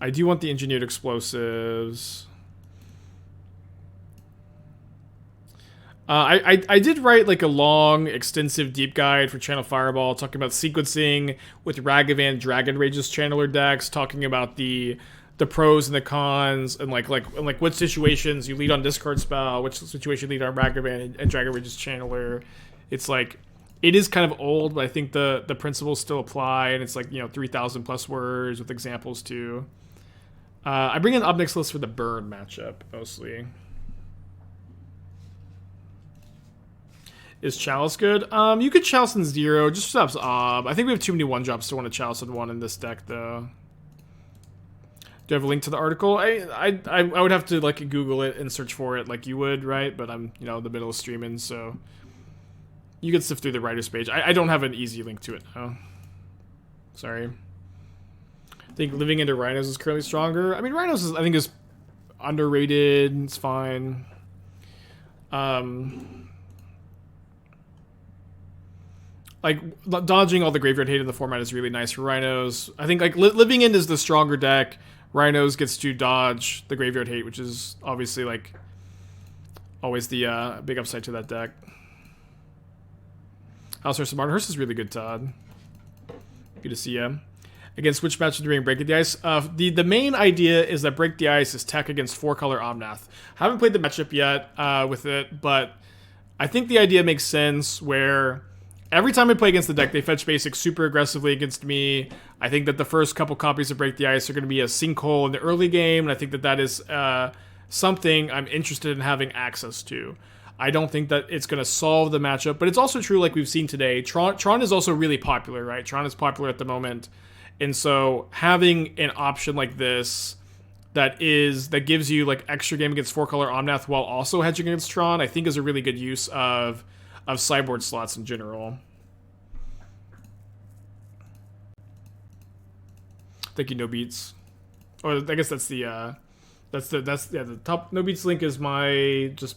I do want the Engineered Explosives. I did write like a long, extensive deep guide for Channel Fireball, talking about sequencing with Ragavan Dragon Rage's Channeler decks, talking about the pros and the cons, and like what situations you lead on Discard Spell, which situation you lead on Ragavan and Dragon Rage's Channeler. It's like, it is kind of old, but I think the principles still apply, and it's like, 3,000 plus words with examples too. I bring in Ob Nixilis for the burn matchup mostly. Is Chalice good? You could Chalice in 0, just stops Ob. I think we have too many 1-drops to want to Chalice in 1 in this deck, though. Do you have a link to the article? I would have to, like, Google it and search for it like you would, right? But I'm, in the middle of streaming, so... You could sift through the writer's page. I don't have an easy link to it, now. Sorry. I think Living into Rhinos is currently stronger. I mean, Rhinos, I think, is underrated. It's fine. Like, dodging all the graveyard hate in the format is really nice for Rhinos. I think, like, Living End is the stronger deck. Rhinos gets to dodge the graveyard hate, which is obviously, like, always the big upside to that deck. House Hearse is really good, Todd. Good to see you. Against which match during Break the Ice? The main idea is that Break the Ice is tech against 4-color Omnath. Haven't played the matchup yet with it, but I think the idea makes sense where... Every time I play against the deck, they fetch basics super aggressively against me. I think that the first couple copies of Break the Ice are going to be a sinkhole in the early game, and I think that is something I'm interested in having access to. I don't think that it's going to solve the matchup, but it's also true, like we've seen today, Tron is also really popular, right? Tron is popular at the moment, and so having an option like this that gives you like extra game against 4-color Omnath while also hedging against Tron, I think is a really good use of sideboard slots in general. Thank you, No Beats. Or I guess that's the top No Beats link is my just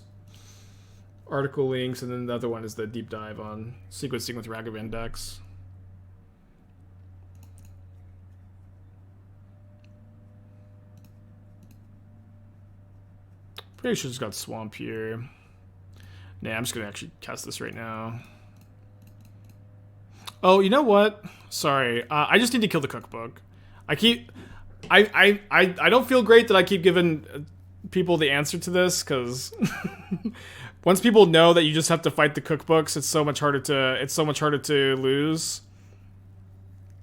article links, and then the other one is the deep dive on sequencing with Ragavan decks. Pretty sure just got Swamp here. Nah, I'm just gonna actually cast this right now. Oh, you know what? Sorry, I just need to kill the Cookbook. I don't feel great that I keep giving people the answer to this, because once people know that you just have to fight the cookbooks, it's so much harder to lose.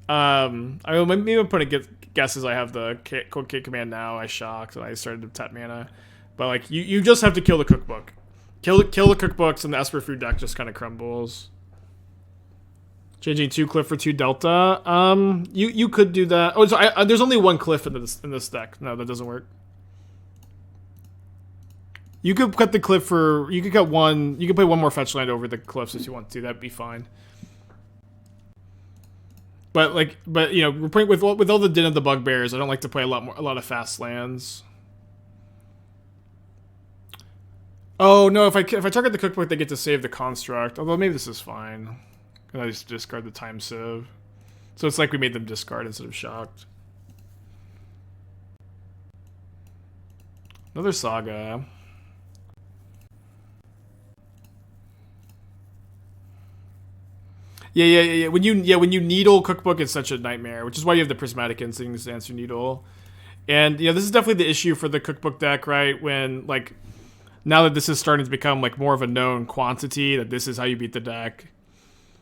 I mean, maybe I'm putting guesses. I have the Cold Cake command now. I shocked and I started to tap mana, but like you just have to kill the cookbook, kill the cookbooks, and the Esper Food deck just kind of crumbles. Changing 2 Cliff for 2 Delta. You could do that. Oh, so there's only 1 Cliff in this deck. No, that doesn't work. You could cut the Cliff for. You could cut one. You could play 1 more fetch land over the Cliffs if you want to. That'd be fine. But you know, we're playing with all the din of the Bugbears. I don't like to play a lot of fast lands. Oh no! If I target the cookbook, they get to save the construct. Although maybe this is fine. And I just discard the time sieve. So it's like we made them discard instead of shocked. Another saga. Yeah. When you needle cookbook, it's such a nightmare, which is why you have the prismatic instincts to answer needle. And this is definitely the issue for the cookbook deck, right? When like now that this is starting to become like more of a known quantity, that this is how you beat the deck.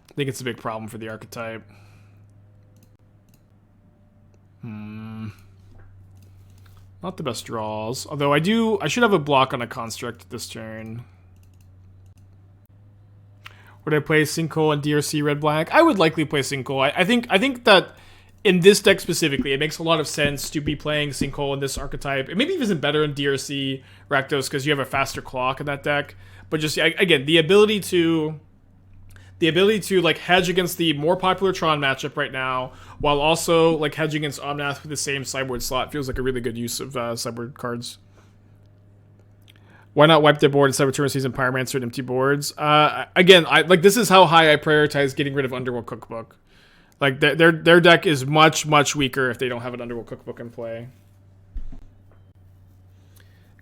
I think it's a big problem for the archetype. Not the best draws. Although I should have a block on a construct this turn. Would I play Sinkhole and DRC red black? I would likely play Sinkhole. I think that in this deck specifically, it makes a lot of sense to be playing Sinkhole in this archetype. It maybe even better in DRC Rakdos because you have a faster clock in that deck. But just again, the ability to like hedge against the more popular Tron matchup right now, while also like hedging against Omnath with the same sideboard slot feels like a really good use of sideboard cards. Why not wipe their board instead of return Seasoned Pyromancer and empty boards? Again, this is how high I prioritize getting rid of Underworld Cookbook. Like their deck is much weaker if they don't have an Underworld Cookbook in play.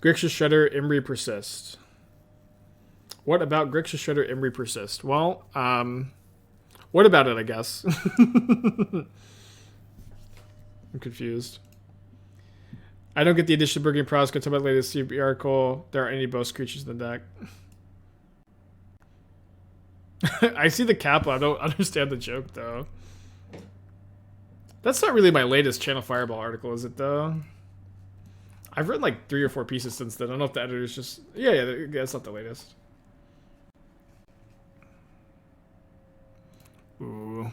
Grixis Shredder, Imri Persist. What about Grixis Shredder, Imri Persist? Well, what about it, I guess? I'm confused. I don't get the addition of Burgundy Prowess. Can tell about the latest CB article. There aren't any boss creatures in the deck. I see the Kappa. I don't understand the joke, though. That's not really my latest Channel Fireball article, is it, though? I've written like 3 or 4 pieces since then. I don't know if the editor's just... Yeah, it's not the latest. Ooh.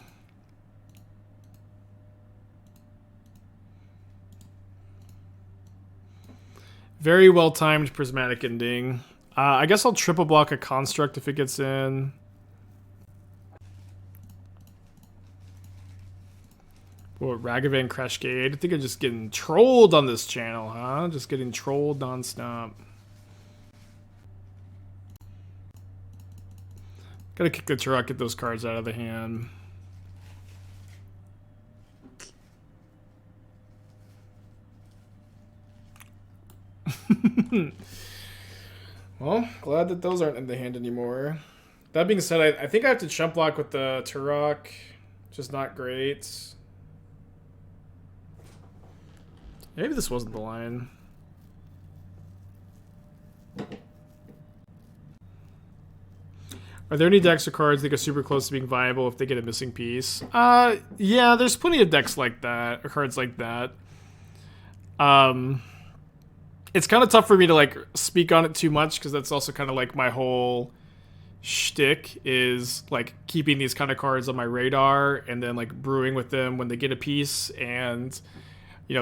Very well-timed prismatic ending. I guess I'll triple block a construct if it gets in. Well, Ragavan Crashgate. I think I'm just getting trolled on this channel, huh? Just getting trolled nonstop. Gotta kick the Tourach, get those cards out of the hand. Well, glad that those aren't in the hand anymore. That being said, I think I have to chump block with the Tourach. Just not great. Maybe this wasn't the line. Are there any decks or cards that get super close to being viable if they get a missing piece? Yeah, there's plenty of decks like that, or cards like that. It's kind of tough for me to like speak on it too much because that's also kind of like my whole shtick is like keeping these kind of cards on my radar and then like brewing with them when they get a piece and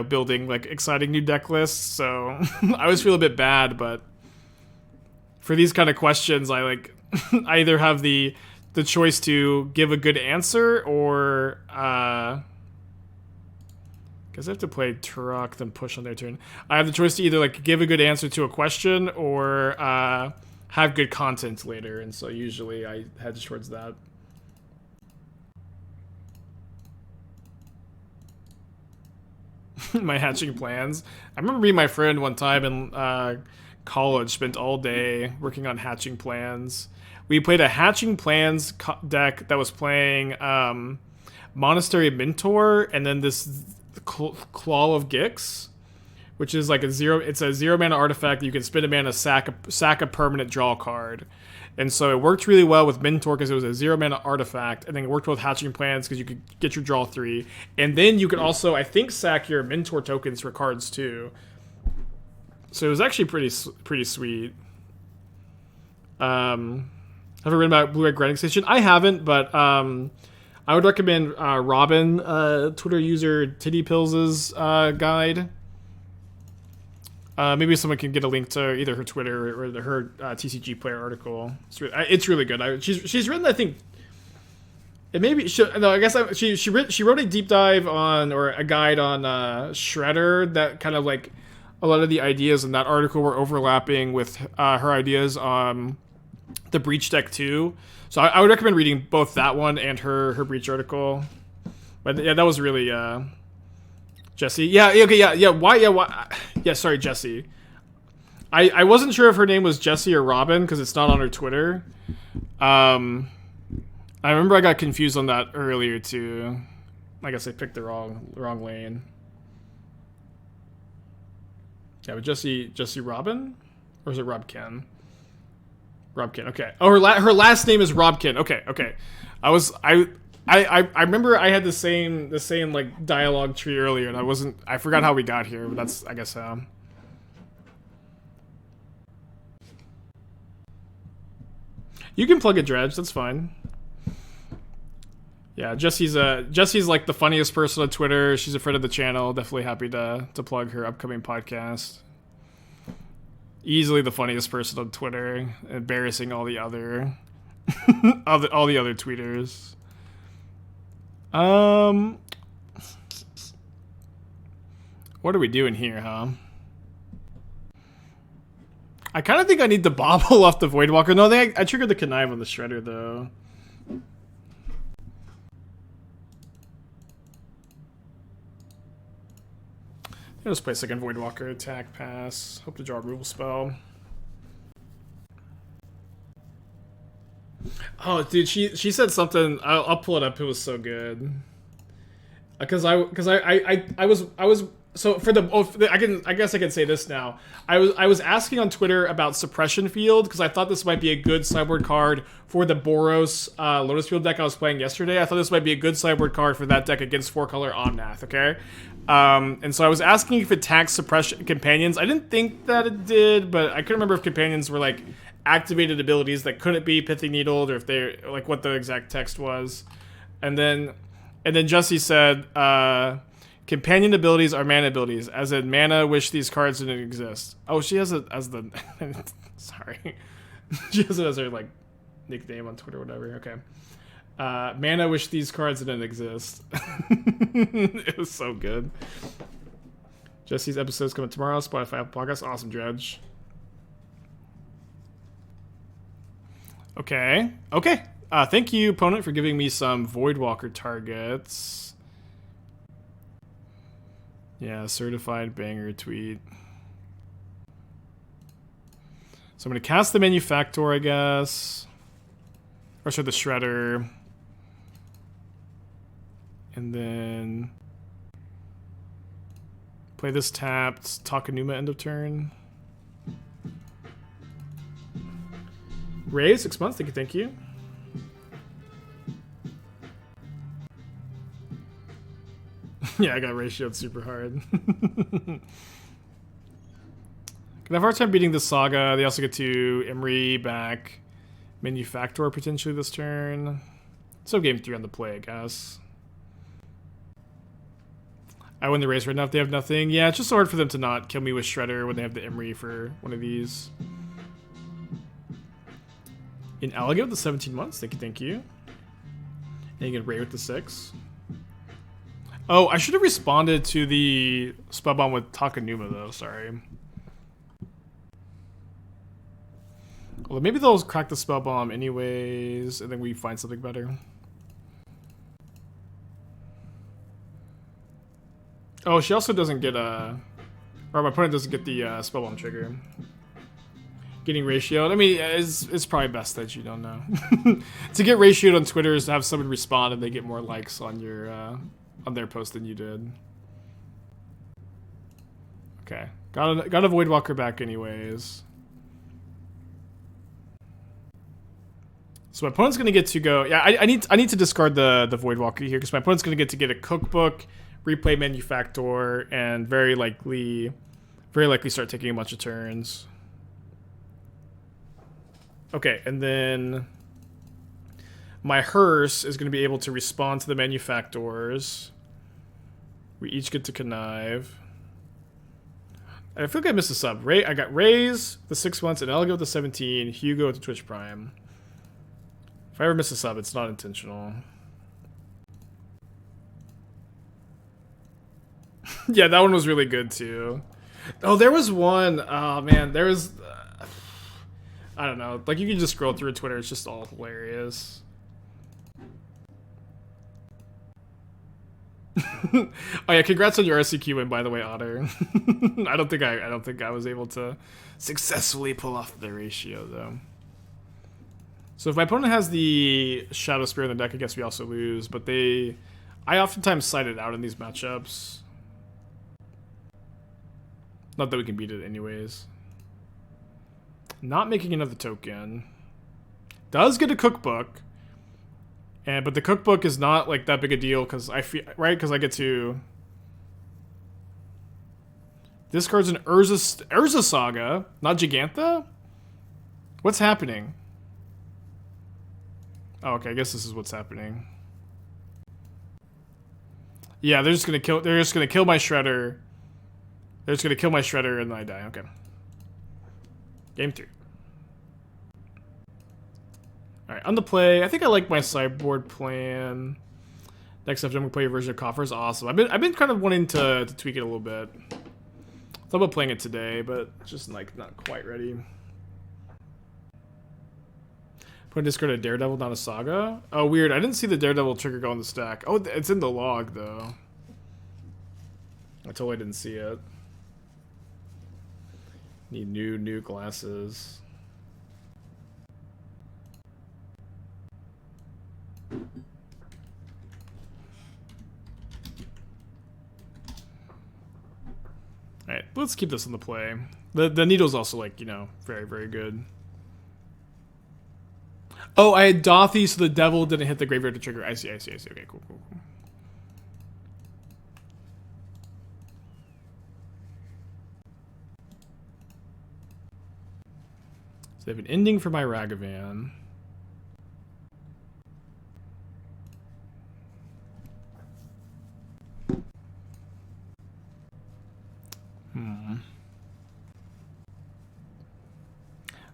building like exciting new deck lists. So I always feel a bit bad, but for these kind of questions, I like I either have the choice to give a good answer or because I have to play Tourach, then push on their turn. I have the choice to either like give a good answer to a question or have good content later, and so usually I hedge towards that. My hatching plans. I remember me and my friend one time in college spent all day working on hatching plans. We played a hatching plans deck that was playing Monastery Mentor, and then this the Claw of Gix, which is like it's a 0 mana artifact. You can spend a mana, sack a permanent, draw a card. And so it worked really well with Mentor because it was a 0 mana artifact, and then it worked well with Hatching Plans because you could get your draw 3. And then you could also, I think, sack your Mentor tokens for cards too. So it was actually pretty sweet. Have you read about Blue-Red Grinding Station? I haven't, but I would recommend Robin, Twitter user Titty Pills' guide. Maybe someone can get a link to either her Twitter or her TCG Player article. It's really good. She's written, I think, it maybe no. I guess she wrote a deep dive on, or a guide on Shredder that kind of like a lot of the ideas in that article were overlapping with her ideas on the Breach deck too. So I would recommend reading both that one and her Breach article. But yeah, that was really Jesse. Yeah, okay, yeah. Why? Yeah, sorry, Jesse. I wasn't sure if her name was Jesse or Robin because it's not on her Twitter. I remember I got confused on that earlier too. I guess I picked the wrong lane. Yeah, but Jesse Robin? Or is it Robkin? Robkin, okay. Oh, her last name is Robkin. Okay. I remember I had the same like dialogue tree earlier, and I forgot how we got here, but that's, I guess, you can plug a dredge, that's fine. Yeah, Jesse's like the funniest person on Twitter. She's a friend of the channel. Definitely happy to plug her upcoming podcast. Easily the funniest person on Twitter, embarrassing all the other all the other tweeters. What are we doing here, huh? I kind of think I need to bobble off the Voidwalker. No, I triggered the Connive on the Shredder though. I'll just play a second Voidwalker, attack, pass. Hope to draw a removal spell. Oh, dude, she said something. I'll pull it up. It was so good. Because I was so for the I guess I can say this now. I was asking on Twitter about Suppression Field because I thought this might be a good sideboard card for the Boros Lotus Field deck I was playing yesterday. I thought this might be a good sideboard card for that deck against 4-color Omnath. Okay. And so I was asking if it taxed Suppression Companions. I didn't think that it did, but I couldn't remember if Companions were like activated abilities that couldn't be Pithing Needled, or if they like what the exact text was. And then Jesse said, companion abilities are mana abilities, as in mana wish these cards didn't exist. Oh, she has it as the sorry. She has it as her like nickname on Twitter or whatever. Okay. Mana wish these cards didn't exist. It was so good. Jesse's episode's coming tomorrow. Spotify podcast. Awesome, Dredge. Okay. Thank you, opponent, for giving me some Voidwalker targets. Yeah, certified banger tweet. So I'm going to cast the Manufactor, I guess. Or sorry, the Shredder. And then play this tapped. Takenuma end of turn. Ray, 6 months. Thank you. Yeah, I got ratioed super hard. Gonna have a hard time beating the Saga. They also get to Emery back. Manufactor potentially this turn. So game 3 on the play, I guess. I win the race right now if they have nothing. Yeah, it's just so hard for them to not kill me with Shredder when they have the Emery for one of these. In Alligator with the 17 months. Thank you. And you get Ray with the 6. Oh, I should have responded to the Spellbomb with Takenuma, though. Sorry. Well, maybe they'll crack the Spellbomb anyways, and then we find something better. Oh, she also doesn't get or my opponent doesn't get the Spellbomb trigger. Getting ratioed. I mean, it's probably best that you don't know. To get ratioed on Twitter is to have someone respond and they get more likes on your on their post than you did. Okay. Got a Voidwalker back anyways. So my opponent's gonna get to go. Yeah, I need to discard the Voidwalker here because my opponent's gonna get a cookbook, replay Manufactor, and very likely start taking a bunch of turns. Okay, and then my hearse is gonna be able to respond to the Manufactors. We each get to connive. I feel like I missed a sub. I got Raze, the 6 months, and Elgo with the 17, Hugo with the Twitch Prime. If I ever miss a sub, it's not intentional. Yeah, that one was really good too. Oh, there was one. Oh man, there was. I don't know. Like you can just scroll through Twitter. It's just all hilarious. Oh yeah, congrats on your RCQ win, by the way, Otter. I don't think I was able to successfully pull off the ratio though. So if my opponent has the Shadow Spear in the deck, I guess we also lose. But I oftentimes side it out in these matchups. Not that we can beat it anyways. Not making another token. Does get a cookbook. But the cookbook is not like that big a deal because I feel because I get to discards an Urza Saga, not Gigantha. What's happening? Oh, okay. I guess this is what's happening. Yeah, they're just gonna kill my Shredder. They're just gonna kill my Shredder and then I die. Okay. Game 3. Alright, on the play, I think I like my sideboard plan. Next up, I'm gonna play a version of Coffers. Awesome. I've been kind of wanting to tweak it a little bit. Thought about playing it today, but just like not quite ready. Put a discard a Daredevil, not a Saga. Oh, weird. I didn't see the Daredevil trigger go on the stack. Oh, it's in the log though. I totally didn't see it. Need new glasses. Alright, let's keep this on the play. The needle's also like, you know, very, very good. Oh, I had Dauthi, so the devil didn't hit the graveyard to trigger. I see. Okay, cool. So they have an ending for my Ragavan.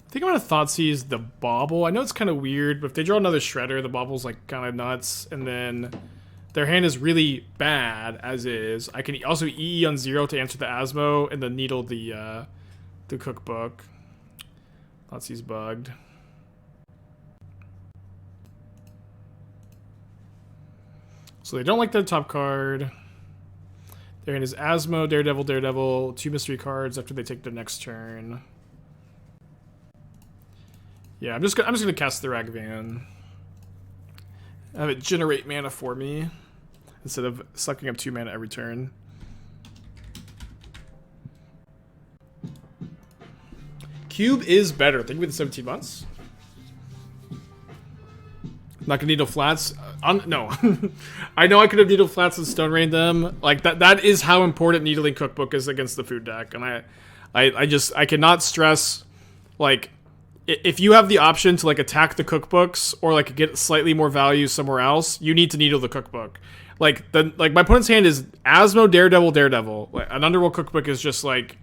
I think I'm gonna Thoughtseize the Bauble. I know it's kind of weird, but if they draw another Shredder, the Bauble's like kind of nuts, and then their hand is really bad as is. I can also EE on 0 to answer the Asmo, and then Needle the cookbook. Thoughtseize bugged. So they don't like the top card. Their hand is Asmo, Daredevil, 2 mystery cards after they take their next turn. Yeah, I'm just gonna cast the Ragavan. Have it generate mana for me instead of sucking up 2 mana every turn. Cube is better. Think with the 17 months. Not gonna needle flats. No, I know I could have needle flats and stone rain them. Like that is how important needling cookbook is against the food deck, and I cannot stress like. If you have the option to like attack the cookbooks or like get slightly more value somewhere else, you need to needle the cookbook. Like my opponent's hand is Asmo, Daredevil. Like, an Underworld cookbook is just like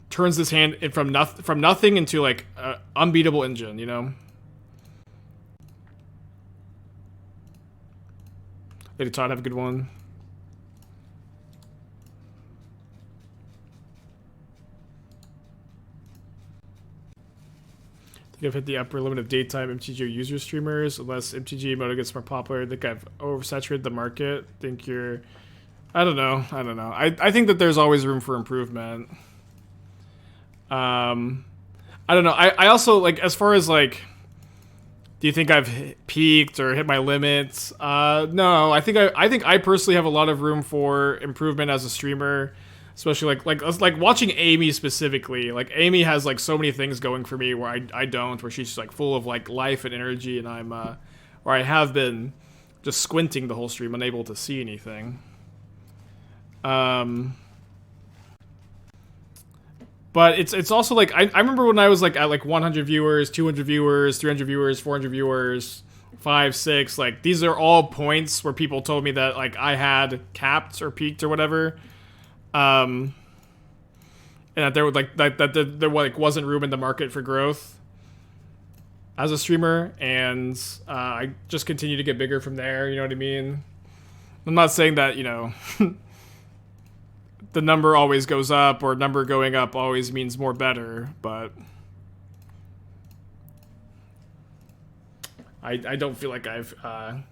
turns this hand from nothing into like an unbeatable engine, you know. Lady Todd, have a good one. I've hit the upper limit of daytime MTGO user streamers. Unless MTG mode gets more popular, I think I've oversaturated the market. Think you're... I don't know. I think that there's always room for improvement. I don't know. I also, like, as far as, like... Do you think I've peaked or hit my limits? No. I think I personally have a lot of room for improvement as a streamer. Especially like watching Amy specifically. Like Amy has like so many things going for me where I don't, where she's just like full of like life and energy, and I'm where I have been just squinting the whole stream, unable to see anything. But it's also like I remember when I was like at like 100 viewers, 200 viewers, 300 viewers, 400 viewers, 5, 6, like these are all points where people told me that like I had capped or peaked or whatever. And that there would like that there like wasn't room in the market for growth as a streamer, and I just continue to get bigger from there. You know what I mean? I'm not saying that, you know, the number always goes up, or number going up always means more better, but I don't feel like I've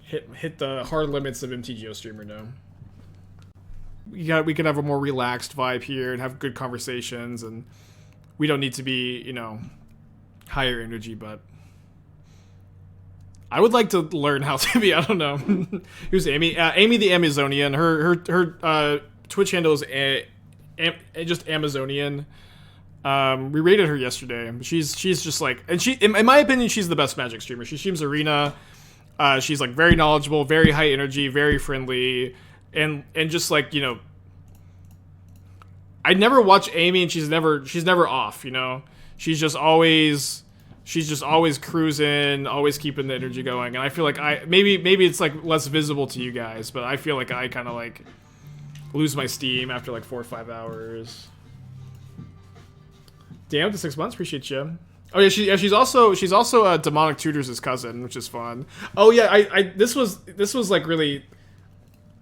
hit the hard limits of MTGO streamer now. We can have a more relaxed vibe here and have good conversations, and we don't need to be, you know, higher energy, but I would like to learn how to be, I don't know. Who's Amy? Amy the Amazonian. Her Twitch handle is just Amazonian. We rated her yesterday. She's just like, and she, in my opinion, she's the best Magic streamer. She streams Arena. She's like very knowledgeable, very high energy, very friendly. And just like, you know, I never watch Amy, and she's never off, you know. She's just always cruising, always keeping the energy going. And I feel like maybe it's like less visible to you guys, but I feel like I kind of like lose my steam after like 4 or 5 hours. Damn, to 6 months, appreciate you. Oh yeah, she's also Demonic Tutors' cousin, which is fun. Oh yeah, this was like really.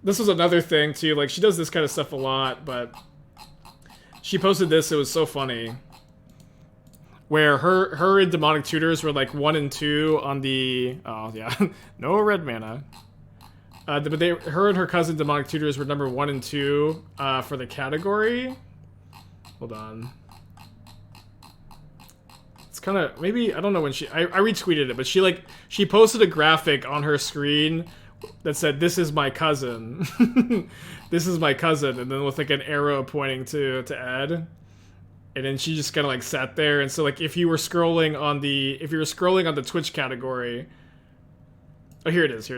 This was another thing too, like she does this kind of stuff a lot, but she posted this, it was so funny. Where her and Demonic Tutors were like 1 and 2 on the, oh yeah, no red mana. But her and her cousin Demonic Tutors were number 1 and 2 for the category. Hold on. It's kind of, maybe, I don't know when I retweeted it, but she posted a graphic on her screen that said, "This is my cousin." This is my cousin, and then with like an arrow pointing to Ed. And then she just kind of like sat there, and so like if you were scrolling on the Twitch category, oh here it is.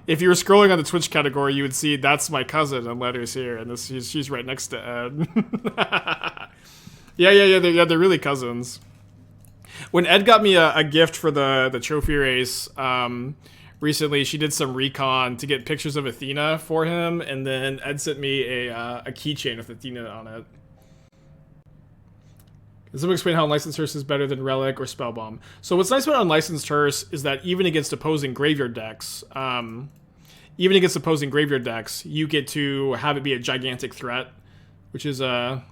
If you were scrolling on the Twitch category, you would see "That's my cousin" in letters here, and she's right next to Ed. yeah, they're really cousins. When Ed got me a gift for the trophy race, recently, she did some recon to get pictures of Athena for him, and then Ed sent me a keychain with Athena on it. Can someone explain how Unlicensed Hearse is better than Relic or Spellbomb? So what's nice about Unlicensed Hearse is that even against opposing graveyard decks, you get to have it be a gigantic threat, which is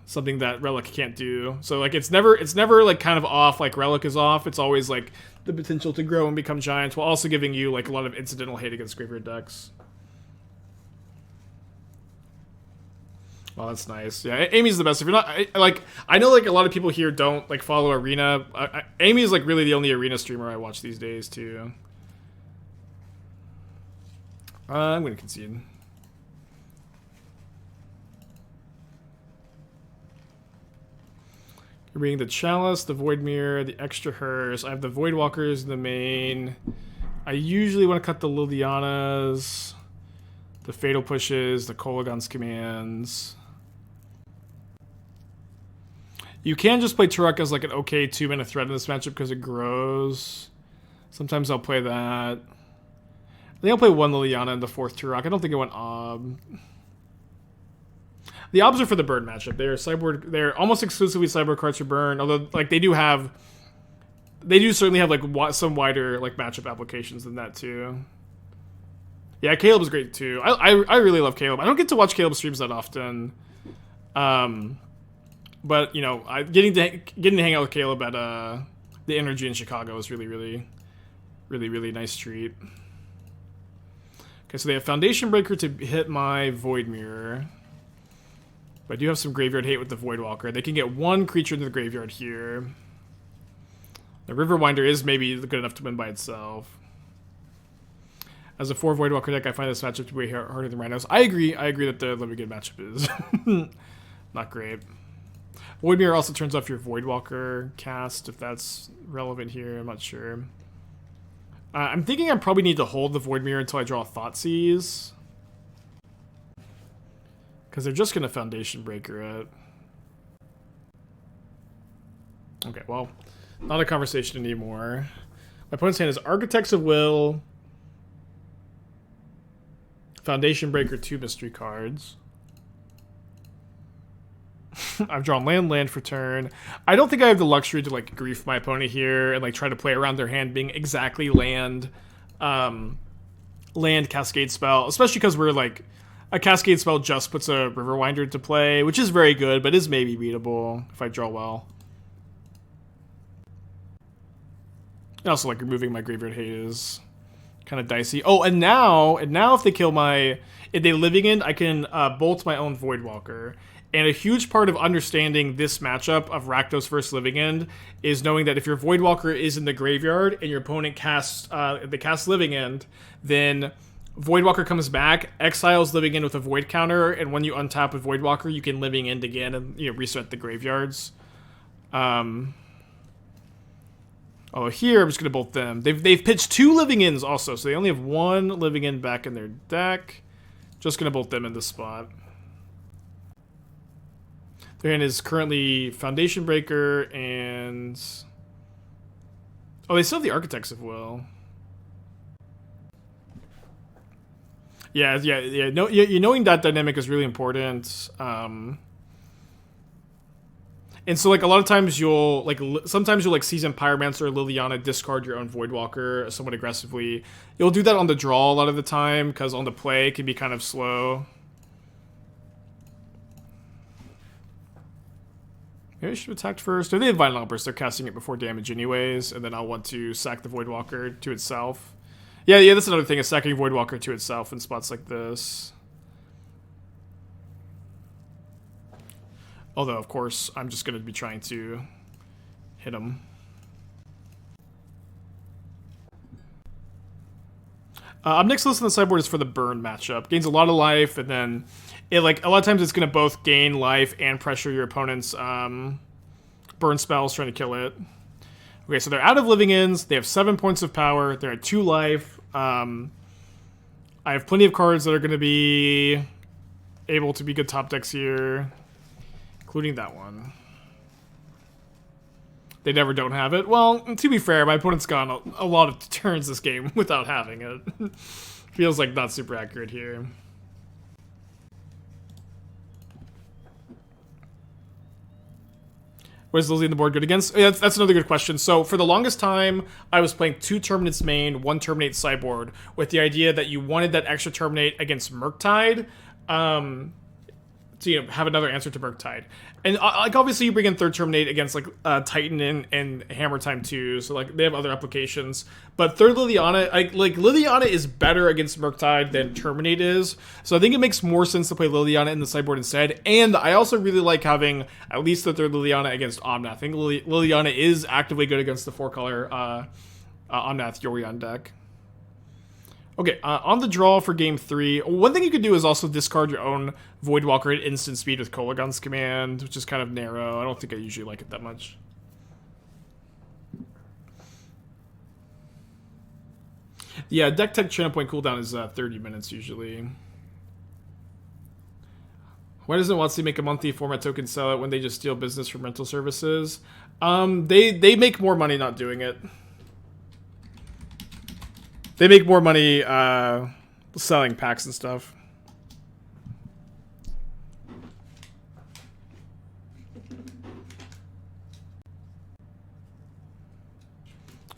something that Relic can't do. So like it's never like kind of off like Relic is off. It's always like the potential to grow and become giant, while also giving you like a lot of incidental hate against graveyard decks. Well, that's nice. Yeah, Amy's the best. If you're not like, I know like a lot of people here don't like follow Arena. Amy is like really the only Arena streamer I watch these days too. I'm gonna concede. You're bringing the Chalice, the Void Mirror, the extra Hearse. I have the Voidwalkers in the main. I usually want to cut the Lilianas, the Fatal Pushes, the Kolaghan's Commands. You can just play Tourach as like an okay 2-mana threat in this matchup because it grows. Sometimes I'll play that. I think I'll play 1 Liliana in the 4th Tourach. I don't think I want Ob. The Obs are for the burn matchup. They're almost exclusively sideboard cards for burn, although like they do certainly have like some wider like matchup applications than that too. Yeah, Caleb is great too. I really love Caleb. I don't get to watch Caleb streams that often. But you know, getting to hang out with Caleb at the Energy in Chicago is really nice treat. Okay, so they have Foundation Breaker to hit my Void Mirror. But I do have some graveyard hate with the Voidwalker. They can get 1 creature into the graveyard here. The Riverwinder is maybe good enough to win by itself. As a 4 Voidwalker deck, I find this matchup to be way harder than Rhinos. I agree that the living good matchup is not great. Void Mirror also turns off your Voidwalker cast, if that's relevant here. I'm not sure. I'm thinking I probably need to hold the Void Mirror until I draw a Thoughtseize. Because they're just going to Foundation Breaker it. Okay, well, not a conversation anymore. My opponent's hand is Architects of Will, Foundation Breaker, 2 mystery cards. I've drawn land for turn. I don't think I have the luxury to like grief my opponent here and like try to play around their hand being exactly land Cascade spell, especially because we're like a Cascade spell just puts a Riverwinder into play, which is very good, but is maybe beatable if I draw well. And also like removing my Graveyard Hate is kind of dicey. Oh, and now if they kill if they Living End, I can bolt my own Voidwalker. And a huge part of understanding this matchup of Rakdos versus Living End is knowing that if your Voidwalker is in the graveyard and your opponent casts Living End, then Voidwalker comes back, exiles Living End with a Void counter, and when you untap a Voidwalker, you can Living End again and reset the graveyards. Although here I'm just gonna bolt them. They've pitched 2 Living Ends also, so they only have 1 Living End back in their deck. Just gonna bolt them in this spot. Their hand is currently Foundation Breaker and... Oh, they still have the Architects of Will. Yeah. No, knowing that dynamic is really important. And so, like, a lot of times you'll, like, sometimes you'll, like, Seasoned Pyromancer or Liliana discard your own Voidwalker somewhat aggressively. You'll do that on the draw a lot of the time, because on the play it can be kind of slow. Maybe I should have attacked first. If they have Violent Outburst, they're casting it before damage anyways, and then I'll want to sack the Voidwalker to itself. Yeah, that's another thing, is sacking Voidwalker to itself in spots like this. Although, of course, I'm just going to be trying to hit him. Ob Nixilis on the sideboard is for the burn matchup. Gains a lot of life, and then a lot of times it's going to both gain life and pressure your opponent's burn spells trying to kill it. Okay, so they're out of Living Ends. They have 7 points of power. They're at 2 life. I have plenty of cards that are going to be able to be good top decks here, including that one. They never don't have it. Well, to be fair, my opponent's gone a lot of turns this game without having it. Feels like not super accurate here. What is Lily on the board good against? Yeah, that's another good question. So for the longest time, I was playing 2 Terminates main, 1 Terminate sideboard, with the idea that you wanted that extra Terminate against Murktide, to have another answer to Murktide. And like obviously you bring in 3rd Terminate against like Titan and Hammer Time too, so like they have other applications. But 3rd Liliana, like Liliana is better against Murktide than Terminate is, so I think it makes more sense to play Liliana in the sideboard instead. And I also really like having at least the 3rd Liliana against Omnath. I think Liliana is actively good against the 4-color Omnath Yorion deck. Okay, on the draw for game 3, one thing you could do is also discard your own Voidwalker at instant speed with Kolaghan's command, which is kind of narrow. I don't think I usually like it that much. Yeah, deck tech channel point cooldown is 30 minutes usually. Why doesn't WotC make a monthly format token sell it when they just steal business from rental services? They make more money not doing it. They make more money selling packs and stuff.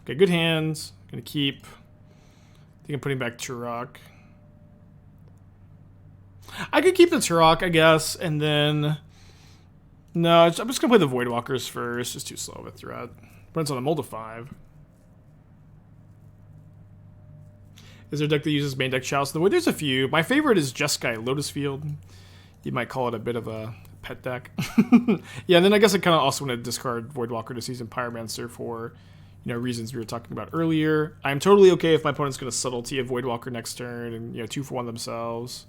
Okay, good hands. Gonna keep. I think I'm putting back Tourach. I could keep the Tourach, I guess, and then... No, I'm just gonna play the Voidwalkers first. Just too slow of a threat. But it's on a mold of 5. Is there a deck that uses main deck Chalice of the Void? There's a few. My favorite is Jeskai Lotus Field. You might call it a bit of a pet deck. Yeah, and then I guess I kind of also want to discard Voidwalker to Seasoned Pyromancer for reasons we were talking about earlier. I'm totally okay if my opponent's going to Subtlety a Voidwalker next turn and 2-for-1 themselves.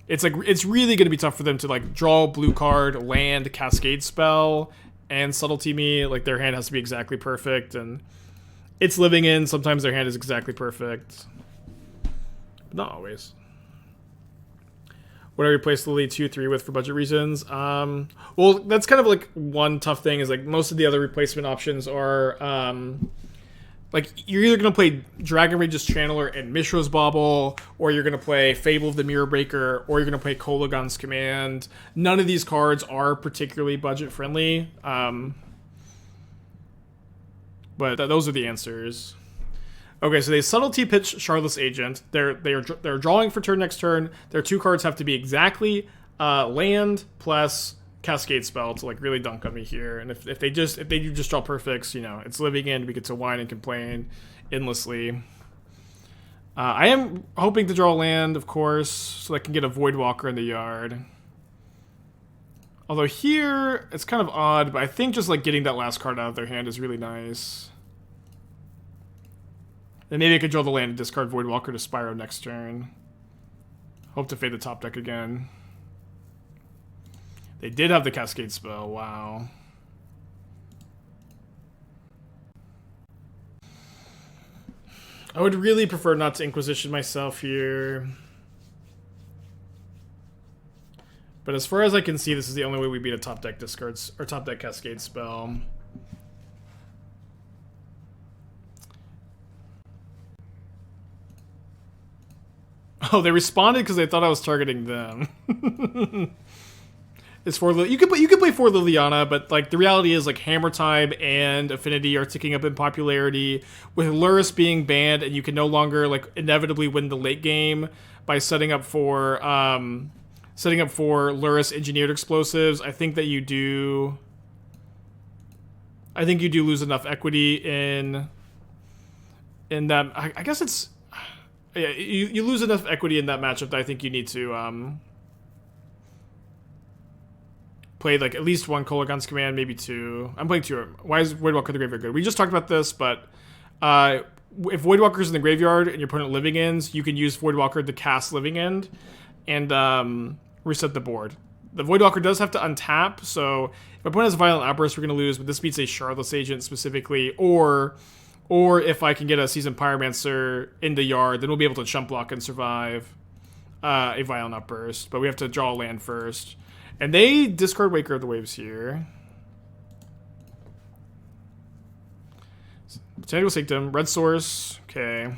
It's really going to be tough for them to like draw a blue card, land, Cascade spell, and Subtlety me. Like their hand has to be exactly perfect, and it's living in. Sometimes their hand is exactly perfect, but not always. What I replace Lily 2-3 with for budget reasons? Well, that's kind of like one tough thing is like most of the other replacement options are like you're either going to play Dragon Rage's Channeler and Mishra's Bauble, or you're going to play Fable of the Mirror Breaker, or you're going to play Kolaghan's Command. None of these cards are particularly budget friendly, but those are the answers. Okay, so they Subtlety pitch Shardless Agent. They're drawing for turn next turn. Their 2 cards have to be exactly land plus Cascade spell to like really dunk on me here. And if they do just draw perfects, it's living in. We get to whine and complain endlessly. I am hoping to draw land, of course, so I can get a Voidwalker in the yard. Although here it's kind of odd, but I think just like getting that last card out of their hand is really nice. Then maybe I could draw the land and discard Voidwalker to Spyro next turn. Hope to fade the top deck again. They did have the Cascade spell, wow. I would really prefer not to Inquisition myself here. But as far as I can see, this is the only way we beat a top deck discards or top deck Cascade spell. Oh, they responded because they thought I was targeting them. It's for you could play for Liliana, but like the reality is like Hammer Time and Affinity are ticking up in popularity, with Lurrus being banned, and you can no longer like inevitably win the late game by setting up for Lurrus Engineered Explosives. I think you do lose enough equity in that. I guess it's. Yeah, you lose enough equity in that matchup that I think you need to play like at least one Kolaghan's Command, maybe 2. I'm playing 2. Why is Voidwalker in the graveyard good? We just talked about this, but if Voidwalker's in the graveyard and your opponent living ends, you can use Voidwalker to cast Living End and reset the board. The Voidwalker does have to untap, so if my opponent has a Violent Outburst, we're going to lose, but this beats a Shardless Agent specifically, or if I can get a Seasoned Pyromancer in the yard, then we'll be able to chump block and survive a Violent Outburst. But we have to draw a land first. And they discard Waker of the Waves here. Botanical Sanctum, Red Source, okay.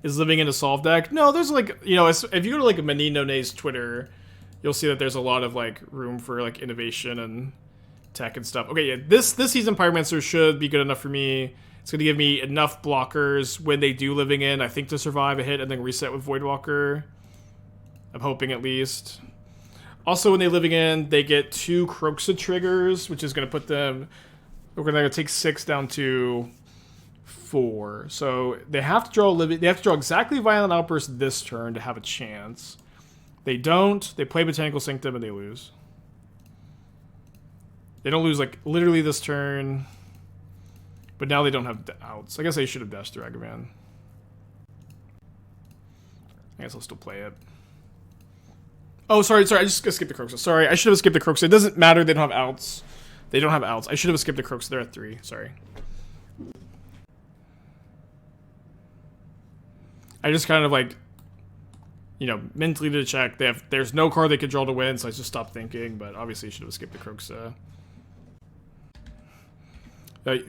Is living in a Solve deck? No, there's like, if you go to like Menino Nay's Twitter, you'll see that there's a lot of like room for like innovation and tech and stuff. Okay, yeah, this Seasoned Pyromancer should be good enough for me. It's going to give me enough blockers when they do living in, I think, to survive a hit and then reset with Voidwalker. I'm hoping at least. Also, when they living in, they get 2 Kroxa triggers, which is going to put them. We're going to take 6 down to 4. So they have to draw living. They have to draw exactly Violent Outburst this turn to have a chance. They don't. They play Botanical Sanctum and they lose. They don't lose, like, literally this turn. But now they don't have outs. I guess I should have dashed the Ragavan. I guess I'll still play it. Oh, sorry, I just skipped the Kroxa. Sorry, I should have skipped the Kroxa. It doesn't matter, they don't have outs. They don't have outs. I should have skipped the Kroxa. They're at 3. Sorry. I just kind of, like, mentally did a check. There's no card they could draw to win, so I just stopped thinking. But obviously, I should have skipped the Kroxa.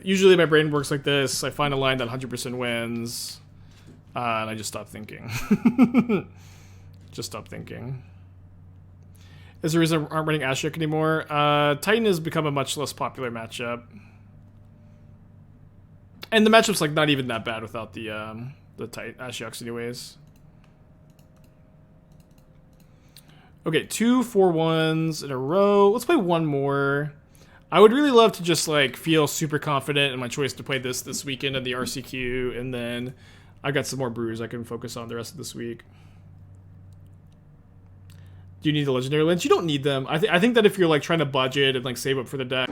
Usually my brain works like this. I find a line that 100% wins, and I just stop thinking. Just stop thinking. Is the reason I aren't running Ashiok anymore? Titan has become a much less popular matchup. And the matchup's like not even that bad without the Ashioks anyways. Okay, 2 4-1s in a row. Let's play one more. I would really love to just like feel super confident in my choice to play this weekend in the RCQ, and then I got some more brews I can focus on the rest of this week. Do you need the legendary lands? You don't need them. I think that if you're like trying to budget and like save up for the deck.